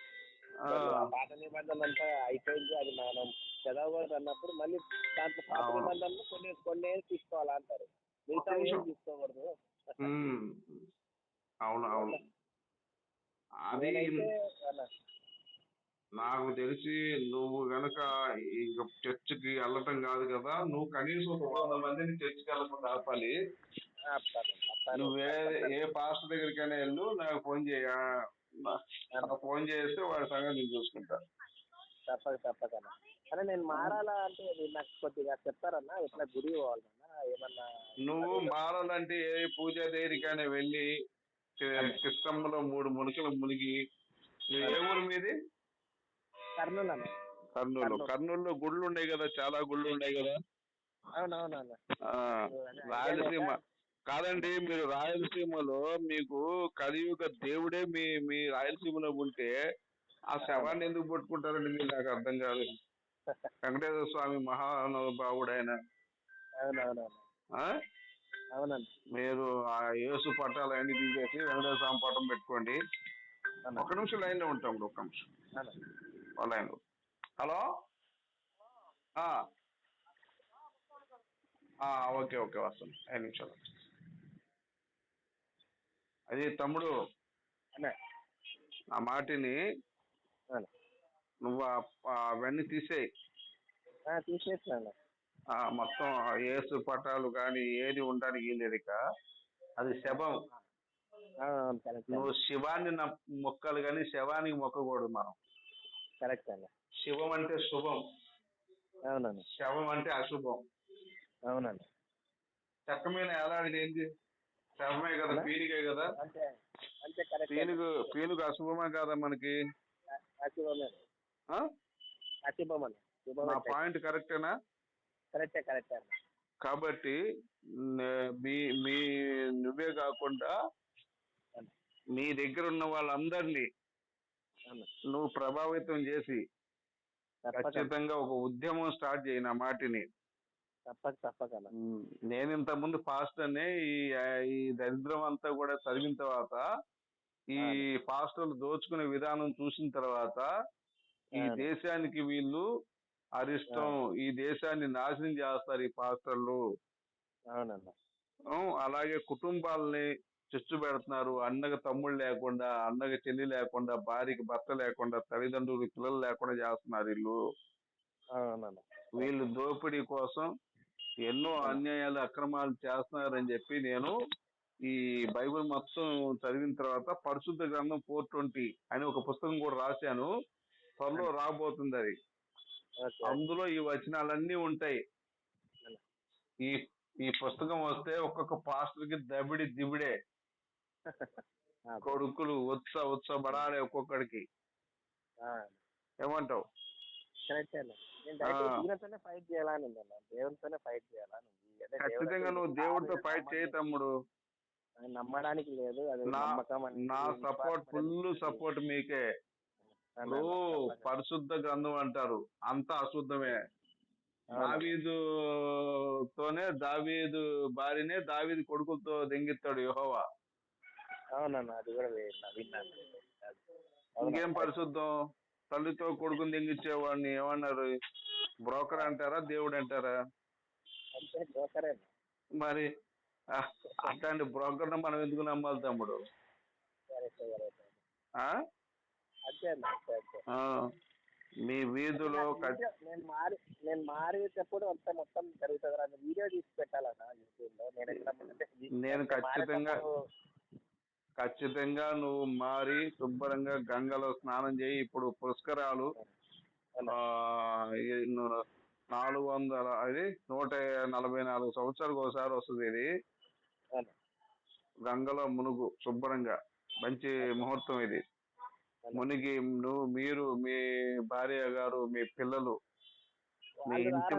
ఆ, ఆ పాత నిబంధనలు అంతా అయిపోయింది, అది మనం చదవకూడదు అన్నప్పుడు మళ్ళీ దాంట్లో పాత అవును. నిబంధనలు కొన్ని తీసుకోవాలా అంటారు, ఒక్క మిగతా ఏం నిమిషం. తీసుకోకూడదు. ఉమ్, అవును అవును. అది నేనైతే అలా నాకు తెలిసి నువ్వు గనక ఇక చర్చికి వెళ్ళటం కాదు కదా, నువ్వు కనీసం ఒక 100 మందిని చర్చికి వెళ్ళకుండా ఆపాలి. నువ్వు ఏ పాస్టర్ దగ్గరికైనా వెళ్ళు, నాకు ఫోన్ చేయ, నాకు ఫోన్ చేస్తే వాడి సంగతి నేను చూసుకుంటా. తప్పకన్నా. అరే నేను మారాలా అంటే అది నాకు కొద్దిగా చెప్తారన్నా, ఎట్లా గుడి పోవాలన్నా ఏమన్నా? నువ్వు మారాలంటే ఏ పూజా దగ్గరికైనా వెళ్ళి సిస్టంలో 3 మునికలు మునిగి. నువ్వు ఏ ఊరు మీది? కర్నూలు అన్న. కర్నూలులో గుళ్ళు ఉన్నాయి కదా, చాలా గుళ్ళు ఉన్నాయి కదా. అవునవునన్నా. రాయలసీమ కాదండి, మీరు రాయలసీమలో మీకు కలియుగ దేవుడే మీ రాయలసీమలో ఉంటే ఆ శవాన్ని ఎందుకు పట్టుకుంటారండి మీరు? నాకు అర్థం కాదు. వెంకటేశ్వర స్వామి మహానుభావుడు ఆయన. అవునండి. మీరు ఆ యేసు పట్టాలు అన్ని తీసేసి వెంకటేశ్వర స్వామి పట్టం పెట్టుకోండి. ఒక్క నిమిషం లైన్ లో ఉంటాం. ఒక్క నిమిషం లైన్ లో. హలో, ఓకే ఓకే, వస్తాను 5 నిమిషాలు. అది తమ్ముడు, ఆ మాటిని నువ్వు అవన్నీ తీసేయి. తీసేసినా మొత్తం ఏసు పటాలు కానీ ఏది ఉండడానికి లేదు ఇక. అది శవం. నువ్వు శివాన్ని మొక్కలు కానీ శవానికి మొక్కకూడదు మనం. కరెక్ట్ అన్న. శివం అంటే శుభం. అవునండి. శవం అంటే అశుభం. అవునండి. చెక్క మీద ఎలాంటిది ఏంటి? శవమే కదా, పీనుగే కదా. పీనుగు అశుభమే కదా మనకి. నా పాయింట్ కరెక్టేనా? కరెక్టే. కాబట్టి మీ నువ్వే కాకుండా నీ దగ్గర ఉన్న వాళ్ళందరినీ నువ్వు ప్రభావితం చేసి ఖచ్చితంగా ఒక ఉద్యమం స్టార్ట్ చేయి నా మాటిని. తప్పక. నేను ఇంతకుముందు పాస్టర్ని. ఈ దరిద్రం అంతా కూడా చదివిన తర్వాత, ఈ పాస్టర్లు దోచుకునే విధానం చూసిన తర్వాత, ఈ దేశానికి వీళ్ళు అరిష్టం, ఈ దేశాన్ని నాశనం చేస్తారు ఈ పాస్టర్లు. అలాగే కుటుంబాలని చిచ్చు పెడుతున్నారు. అన్నకి తమ్ముళ్ళు లేకుండా, అన్నకి చెల్లి లేకుండా, భార్యకి భర్త లేకుండా, తల్లిదండ్రులకి పిల్లలు లేకుండా చేస్తున్నారు వీళ్ళు. వీళ్ళు దోపిడీ కోసం ఎన్నో అన్యాయాలు అక్రమాలు చేస్తున్నారని చెప్పి నేను ఈ బైబిల్ మొత్తం చదివిన తర్వాత పరిశుద్ధ గ్రంథం 420 అని ఒక పుస్తకం కూడా రాశాను. త్వరలో రాబోతుంది అది. అందులో ఈ వచనాలన్నీ ఉంటాయి. ఈ పుస్తకం వస్తే ఒక్కొక్క పాస్టర్ కి దబిడి దిబిడే. కొడుకులు ఉత్సబడాలి ఒక్కొక్కడికి. ఏమంటావు? ఖచ్చితంగా నువ్వు దేవుడితో ఫైట్ చేయి తమ్ముడు. నమ్మడానికి లేదు. నా సపోర్ట్, ఫుల్ సపోర్ట్ మీకే. పరిశుద్ధ గ్రంథం అంటారు, అంతా అశుద్ధమే. దావీదు భార్యనే దావీదు కొడుకులతో దెంగిస్తాడు యెహోవా. అవునన్నా, అది కూడా విన్నాను. ఇంకేం పరిశుద్ధం? తల్లితో కొడుకుని దెంగిచ్చేవాడిని ఏమన్నారు? బ్రోకర్ అంటారా, దేవుడు అంటారా? మరి అట్లాంటి బ్రోకర్ని మనం ఎందుకు నమ్మాలి తమ్ముడు? మీ వీధిలో నేను మారేటప్పుడు అంత మొత్తం జరుగుతుంది. వీడియో తీసి పెట్టాలన్నా యూట్యూబ్ లో. నేను ఖచ్చితంగా నువ్వు మారి శుభ్రంగా గంగలో స్నానం చేయి. ఇప్పుడు పుష్కరాలు 144 సంవత్సరాలకు ఒకసారి వస్తుంది ఇది. గంగలో మునుగు శుభ్రంగా, మంచి ముహూర్తం ఇది. మునిగి మీరు, మీ భార్య గారు, మీ పిల్లలు, మీ ఇంటి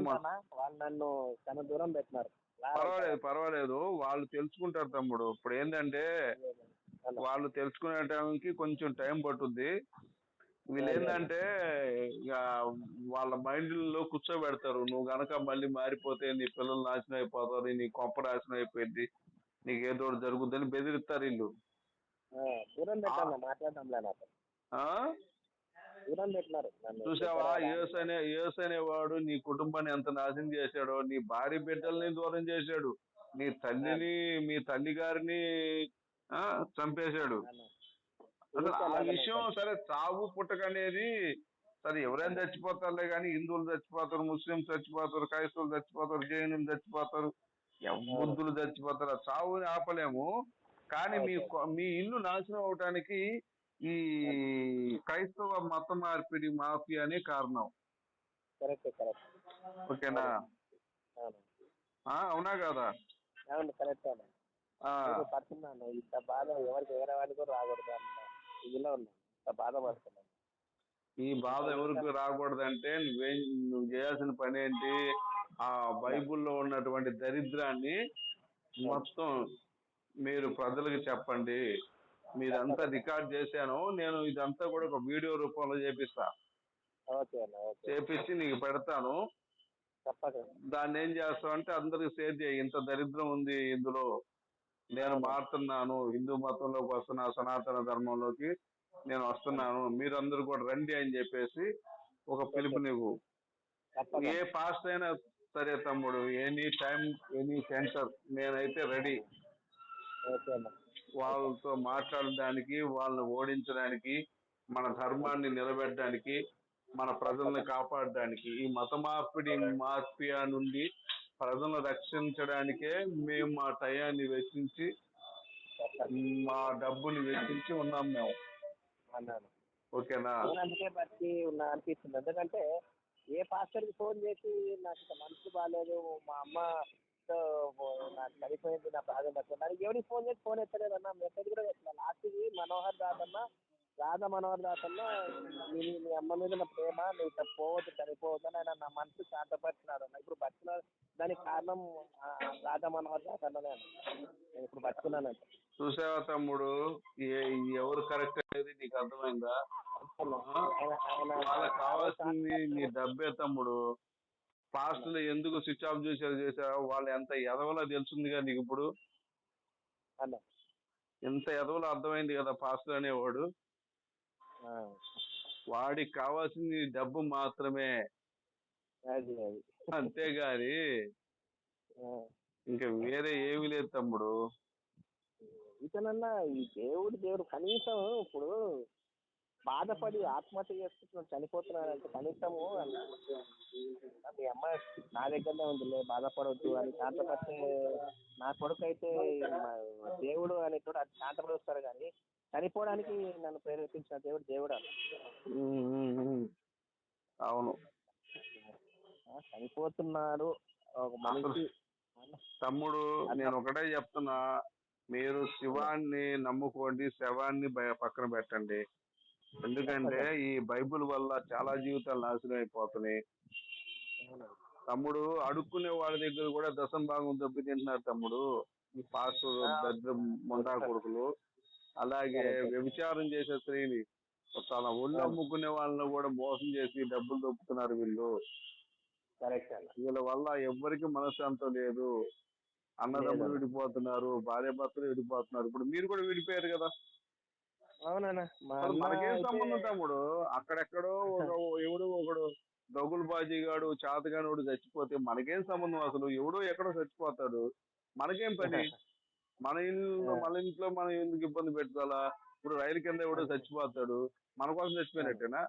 నన్ను చాలా దూరం పెట్టినారు. పర్వాలేదు, వాళ్ళు తెలుసుకుంటారు తమ్ముడు. ఇప్పుడు ఏంటంటే వాళ్ళు తెలుసుకునేటానికి కొంచెం టైం పట్టుద్ది. వీళ్ళు ఏంటంటే ఇక వాళ్ళ మైండ్లో కూర్చోబెడతారు. నువ్వు గనక మళ్ళీ మారిపోతే నీ పిల్లలు నాశనం అయిపోతారు, నీ కొంప నాశనం అయిపోయింది, నీకు ఏదో ఒకటి జరుగుద్దని బెదిరిస్తారు వీళ్ళు. దూరం పెట్టాను మాట్లాడడంలే నాతో. ఆ? దూరం పెట్టినారు నన్ను. చూసావా, యేసు అనేవాడు నీ కుటుంబాన్ని ఎంత నాశనం చేశాడో, నీ భార్య బిడ్డల్ని దూరం చేశాడు, నీ తల్లిని మీ తల్లి గారిని చంపేశాడు. అసలు ఆ విషయం సరే, చావు పుట్టక అనేది సరే ఎవరైనా చచ్చిపోతారులే కానీ, హిందువులు చచ్చిపోతారు, ముస్లింలు చచ్చిపోతారు, క్రైస్తవులు చచ్చిపోతారు, జైనులు చచ్చిపోతారు, బుద్ధులు చచ్చిపోతారు. ఆ చావుని ఆపలేము. కానీ మీ ఇల్లు నాశనం అవటానికి ఈ క్రైస్తవ మత మార్పిడి మాఫియానే కారణం. ఓకేనా? అవునా కదా? అవును, కరెక్ట్. పడుతున్నాను ఇంత బాధ ఎవరికి వేరే వాడికి కూడా రాకూడదు అంట ఇదిలో ఉన్నాను. ఇంత బాధపడుతున్నాను. ఈ బాధ ఎవరికి రాకూడదంటే నువ్వు చేయాల్సిన పని ఏంటి? ఆ బైబుల్లో ఉన్నటువంటి దరిద్రాన్ని మొత్తం మీరు ప్రజలకు చెప్పండి. మీరంతా రికార్డ్ చేశాను నేను, ఇదంతా కూడా ఒక వీడియో రూపంలో చేపిస్తా. చేపించి నీకు పెడతాను. దాన్ని ఏం చేస్తావు అంటే అందరికి షేర్ చేయి. ఇంత దరిద్రం ఉంది ఇందులో, నేను మారుతున్నాను, హిందూ మతంలోకి వస్తున్నా, సనాతన ధర్మంలోకి నేను వస్తున్నాను, మీరందరూ కూడా రండి అని చెప్పేసి ఒక పిలుపు నీవు. ఏ పాస్ట్ అయినా సరే తమ్ముడు, ఎనీ టైం ఎనీ సెంటర్, నేనైతే రెడీ వాళ్ళతో మాట్లాడడానికి, వాళ్ళని ఓడించడానికి, మన ధర్మాన్ని నిలబెట్టడానికి, మన ప్రజల్ని కాపాడడానికి. ఈ మత మార్పియా నుండి ప్రజలను రక్షించడానికే మేము మా టయాన్ని వెచ్చించి, మా డబ్బుని వెచ్చించి ఉన్నాం మేము. ఓకేనా? అందుకే బట్టి ఉన్నా అనిపిస్తుంది. ఎందుకంటే ఏ పాస్టర్కి ఫోన్ చేసి నాకు ఇంత మనసు బాగాలేదు, మా అమ్మ నాకు చనిపోయింది, నా బాధ పడుతుంది, నాకు ఎవరికి ఫోన్ చేసి ఫోన్ ఎత్తలేదన్నా, మెసేజ్ కూడా పెట్టినా. లాస్ట్కి రాధా మనోహర్ దాసన్న మీ అమ్మ మీద నా ప్రేమ, నువ్వు ఇట్లా పోవద్దు, చనిపోవద్దు అని ఆయన నా మనసు శాంతపరిచినాడు. ఇప్పుడు బతికిన దానికి కారణం రాధా మనోహర్ దాసన్ననే. నేను ఇప్పుడు బతుకున్నానంటే. చూసావా తమ్ముడు, ఎవరు కరెక్ట్ అనేది నీకు అర్థమైందా? వాళ్ళకి కావాల్సింది నీ డబ్బే తమ్ముడు. పాస్టులు ఎందుకు స్విచ్ ఆఫ్ చేశారు వాళ్ళు ఎంత ఎదవలో తెలుస్తుందిగా నీకు ఇప్పుడు. ఎంత ఎదవలో అర్థమైంది కదా పాస్టర్ అనేవాడు. వాడికి కావాల్సింది డబ్బు మాత్రమే, అంతేగాని ఇంకా వేరే ఏమీ లేదు తమ్ముడు. ఇతనన్నా ఈ దేవుడు కనీసం ఇప్పుడు బాధపడి ఆత్మహత్య చేసుకుంటున్నాడు, చనిపోతున్నాడంటే కనీసము మీ అమ్మ నా దగ్గరనే ఉందిలే, బాధపడవద్దు అని శాంతపరిచే నా కొడుకు అయితే దేవుడు అనేటోడు అది శాంతపరుస్తారు. కానీ చనిపోవడానికి నన్ను ప్రేరేపించిన దేవుడు అవును, చనిపోతున్నాడు ఒక మనిషి. తమ్ముడు నేను ఒకటే చెప్తున్నా, మీరు శివాన్ని నమ్ముకోండి, శవాన్ని పక్కన పెట్టండి. ఎందుకంటే ఈ బైబుల్ వల్ల చాలా జీవితాలు నాశనం అయిపోతున్నాయి తమ్ముడు. అడుక్కునే వాళ్ళ దగ్గర కూడా దశం భాగం దెబ్బ తింటున్నారు తమ్ముడు, ఈ పాస్టర్ దరిద్ర మొండా కొడుకులు. అలాగే వ్యభిచారం చేసే స్త్రీని తన ఒళ్ళు అమ్ముకునే వాళ్ళని కూడా మోసం చేసి డబ్బులు దొప్పుతున్నారు వీళ్ళు. వీళ్ళ వల్ల ఎవ్వరికి మనశ్శాంతం లేదు. అన్నదమ్ములు విడిపోతున్నారు, భార్య భర్తలు విడిపోతున్నారు. ఇప్పుడు మీరు కూడా విడిపోయారు కదా. మనకేం సంబంధం తమ్ముడు? అక్కడెక్కడో ఎవడో ఒకడు దగులు బాజీగాడు చాతగానోడు చచ్చిపోతే మనకేం సంబంధం? అసలు ఎవడో ఎక్కడో చచ్చిపోతాడు, మనకేం పని? మన ఇంట్లో మనం ఎందుకు ఇబ్బంది పెట్టుకోవాలా? ఇప్పుడు రైలు కింద ఎవడో చచ్చిపోతాడు, మన కోసం చచ్చిపోయినట్టేనా?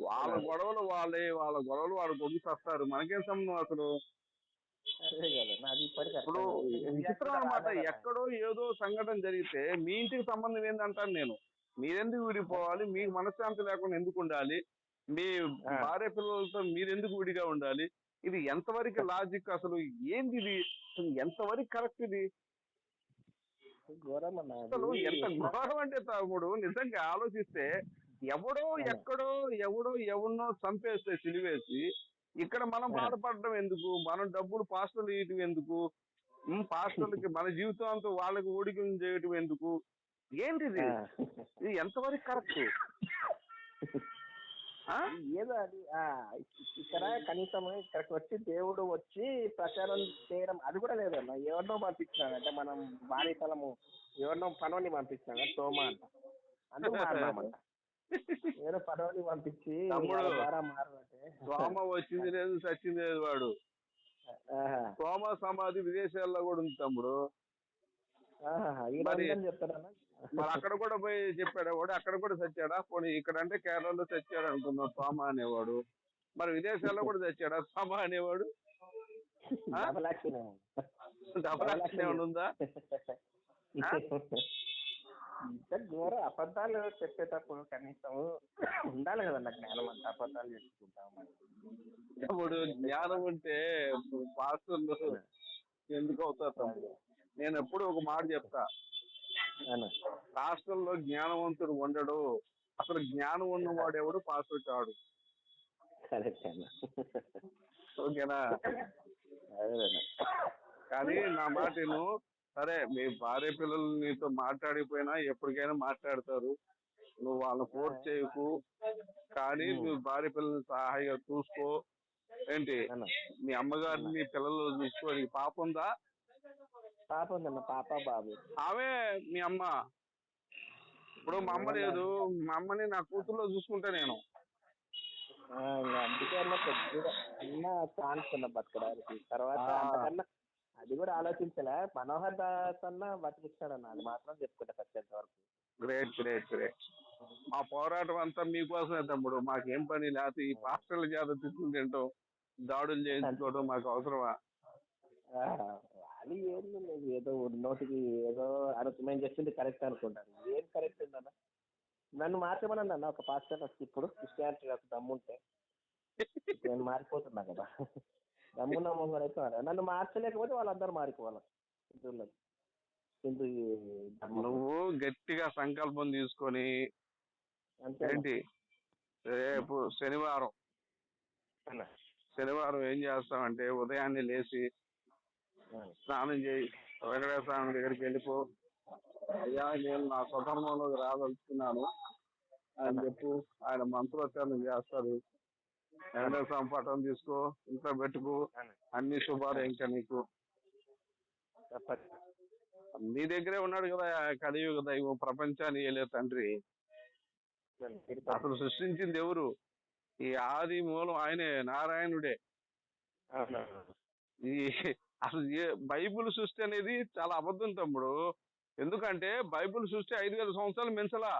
వాళ్ళ గొడవలు వాళ్ళ కొడుకు వస్తారు, మనకేం సంబంధం అసలు? ఇప్పుడు విచిత్రం అన్నమాట. ఎక్కడో ఏదో సంఘటన జరిగితే మీ ఇంటికి సంబంధం ఏందంటాను నేను. మీరెందుకు విడిపోవాలి? మీకు మనశ్శాంతి లేకుండా ఎందుకు ఉండాలి? మీ భార్య పిల్లలతో మీరెందుకు విడిగా ఉండాలి? ఇది ఎంతవరకు లాజిక్? అసలు ఏంది ఇది? అసలు ఎంతవరకు కరెక్ట్ ఇది? అసలు ఎంత ఘోరం అంటే తమ్ముడు, నిజంగా ఆలోచిస్తే ఎవడో ఎక్కడో ఎవరినో చంపేస్తే సిలివేసి ఇక్కడ మనం బాధపడడం ఎందుకు? మనం డబ్బులు పాస్టర్లు ఇవ్వటం ఎందుకు? పాస్టర్లకి మన జీవితాంతో వాళ్ళకి ఊడికం చేయటం ఎందుకు? ఏంటిది? ఇది ఎంతవరకు కరెక్ట్? ఆ? ఏదో అది ఇక్కడ కనీసం ఇక్కడికి వచ్చి దేవుడు వచ్చి ప్రచారం చేయడం అది కూడా లేదన్న. ఎవరినో పంపించినాడు అంటే మనం బాలితలము ఎవరినో పనోని పంపించినాడు తోమ అంట, అందుకు మారినామంట. ఎవరో పనోని పంపించి తమ్ముడు, వాళ్ళ ద్వారా మారంటే సోమ వచ్చింది లేదు చచ్చింది లేదు వాడు. సోమ సమాధి విదేశాల్లో కూడా ఉంది తమ్ముడు. మరి చెప్తారన్న. మరి అక్కడ కూడా పోయి చెప్పాడు వాడు, అక్కడ కూడా చచ్చాడా? పోనీ ఇక్కడ అంటే కేరళలో చచ్చాడు అనుకున్నాం సోమ అనేవాడు, మరి విదేశాల్లో కూడా చచ్చాడా సోమ అనేవాడు? డబల్ యాక్షన్ ఏమైనా ఉందా? ఘోర అబద్ధాలు చెప్పేటప్పుడు కనీసం ఉండాలి కదన్న జ్ఞానం, అంత అబద్ధాలు చెప్పుకుంటాం. ఇప్పుడు జ్ఞానం ఉంటే పాస్టర్లు ఎందుకు అవుతారు తమ్ముడు? నేను ఎప్పుడు ఒక మాట చెప్తా, పాస్టర్లో జ్ఞానవంతుడు ఉండడు, అసలు జ్ఞానం ఉన్నవాడు ఎవడు పాస్టర్ కాడు. ఓకేనా? కానీ నా మాట నేను, సరే మీ భార్య పిల్లలు నీతో మాట్లాడిపోయినా ఎప్పటికైనా మాట్లాడతారు, నువ్వు వాళ్ళని ఫోర్స్ చేయకు. కానీ నువ్వు భార్య పిల్లల్ని సహాయంగా చూసుకో. ఏంటి మీ అమ్మగారిని నీ పిల్లలు చూసుకో. నీకు పాప ఉందా? పాప ఉందన్న, పాప బాబు. ఆమె మీ అమ్మ. ఇప్పుడు మా అమ్మ లేదు, మా అమ్మని నా కూతుర్లో చూసుకుంటా నేను. అందుకే అన్న కొద్దిగా చిన్న ఛాన్స్ ఉన్న బతకడానికి. తర్వాత అంతకన్నా అది కూడా ఆలోచించలే. మనోహర్ దాస్ అన్న బతికిస్తాడన్న, అది మాత్రం చెప్పుకుంటా వచ్చేంత వరకు. Great great great. మా పోరాటం అంతా మీకోసమే తమ్ముడు, మాకేం పని. లేకపోతే ఈ పాస్టర్ల చేత తిట్లు తింటాం, దాడులు చేయించుకోవడం మాకు అవసరమా? అది ఏం లేదు, ఏదో నోటికి ఏదో మేము చెప్పింది కరెక్ట్ అనుకుంటాను. ఏం కరెక్ట్ ఉందన్న? నన్ను మార్చమని అన్న ఒక పాస్టర్ వచ్చి, ఇప్పుడు క్రిస్టియానిటీ నాకు దమ్ముంటే నేను మారిపోతున్నా కదా, దమ్మున్న మొంగడు అయితే నన్ను మార్చలేకపోతే వాళ్ళందరూ మారిపోవాలి. నువ్వు గట్టిగా సంకల్పం తీసుకొని ఏంటి, రేపు శనివారం ఏం చేస్తామంటే ఉదయాన్నే లేచి స్నానం చేయి, వెంకటేశ్వర స్వామి దగ్గరికి వెళ్ళిపో. అయ్యా నేను నా స్వధర్మంలోకి రాదలుచుకున్నాను అని చెప్పు. ఆయన మంత్రోచ్చారణ చేస్తారు. వెంకటేశ్వర స్వామి పటం తీసుకో, ఇంట్లో పెట్టుకో, అన్ని శుభాలు. ఇంకా నీకు నీ దగ్గరే ఉన్నాడు కదా కలియుగ దైవం, ప్రపంచాన్ని ఏలే తండ్రి. అసలు సృష్టించింది ఎవరు? ఈ ఆది మూలం ఆయనే, నారాయణుడే. ఈ అసలు బైబుల్ సృష్టి అనేది చాలా అబద్ధం తమ్ముడు. ఎందుకంటే బైబుల్ సృష్టి 5,000 సంవత్సరాలు మించలా.